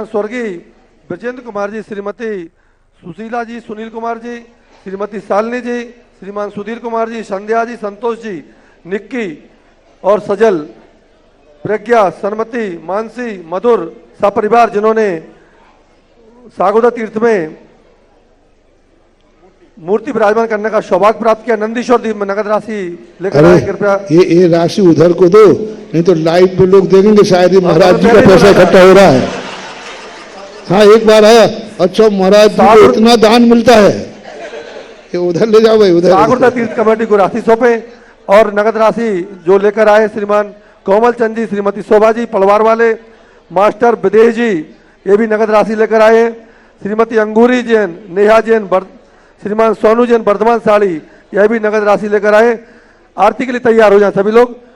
स्वर्गीय ब्रजेंद्र कुमार जी, श्रीमती सुशीला जी, सुनील कुमार जी, श्रीमती शालिनी जी, श्रीमान सुधीर कुमार जी, संध्या जी, संतोष जी, निक्की और सजल, प्रज्ञा, सन्मति, मानसी, मधुर सपरिवार, जिन्होंने सागोदा तीर्थ में मूर्ति विराजमान करने का सौभाग्य प्राप्त किया। नंदीश्वर दी नगद राशि लेकर आए, कृपया ये राशि उधर को दो, नहीं तो लाइव में लोग देखेंगे शायद ही महाराज जी का पैसा इकट्ठा हो रहा है। हाँ, एक बार आया, अच्छा महाराज जी को इतना दान मिलता है, ये उधर ले जाओ भाई, उधर। सागोदा तीर्थ कमेटी को राशि सौंपे और नगद राशि जो लेकर आए श्रीमान कोमल चंद जी, श्रीमती शोभा जी पलवार वाले, मास्टर विदेश जी, ये भी नगद राशि लेकर आए। श्रीमती अंगूरी जैन, नेहा जैन, श्रीमान सोनू जैन वर्धमान साड़ी, यह भी नगद राशि लेकर आए। आरती के लिए तैयार हो जाए सभी लोग।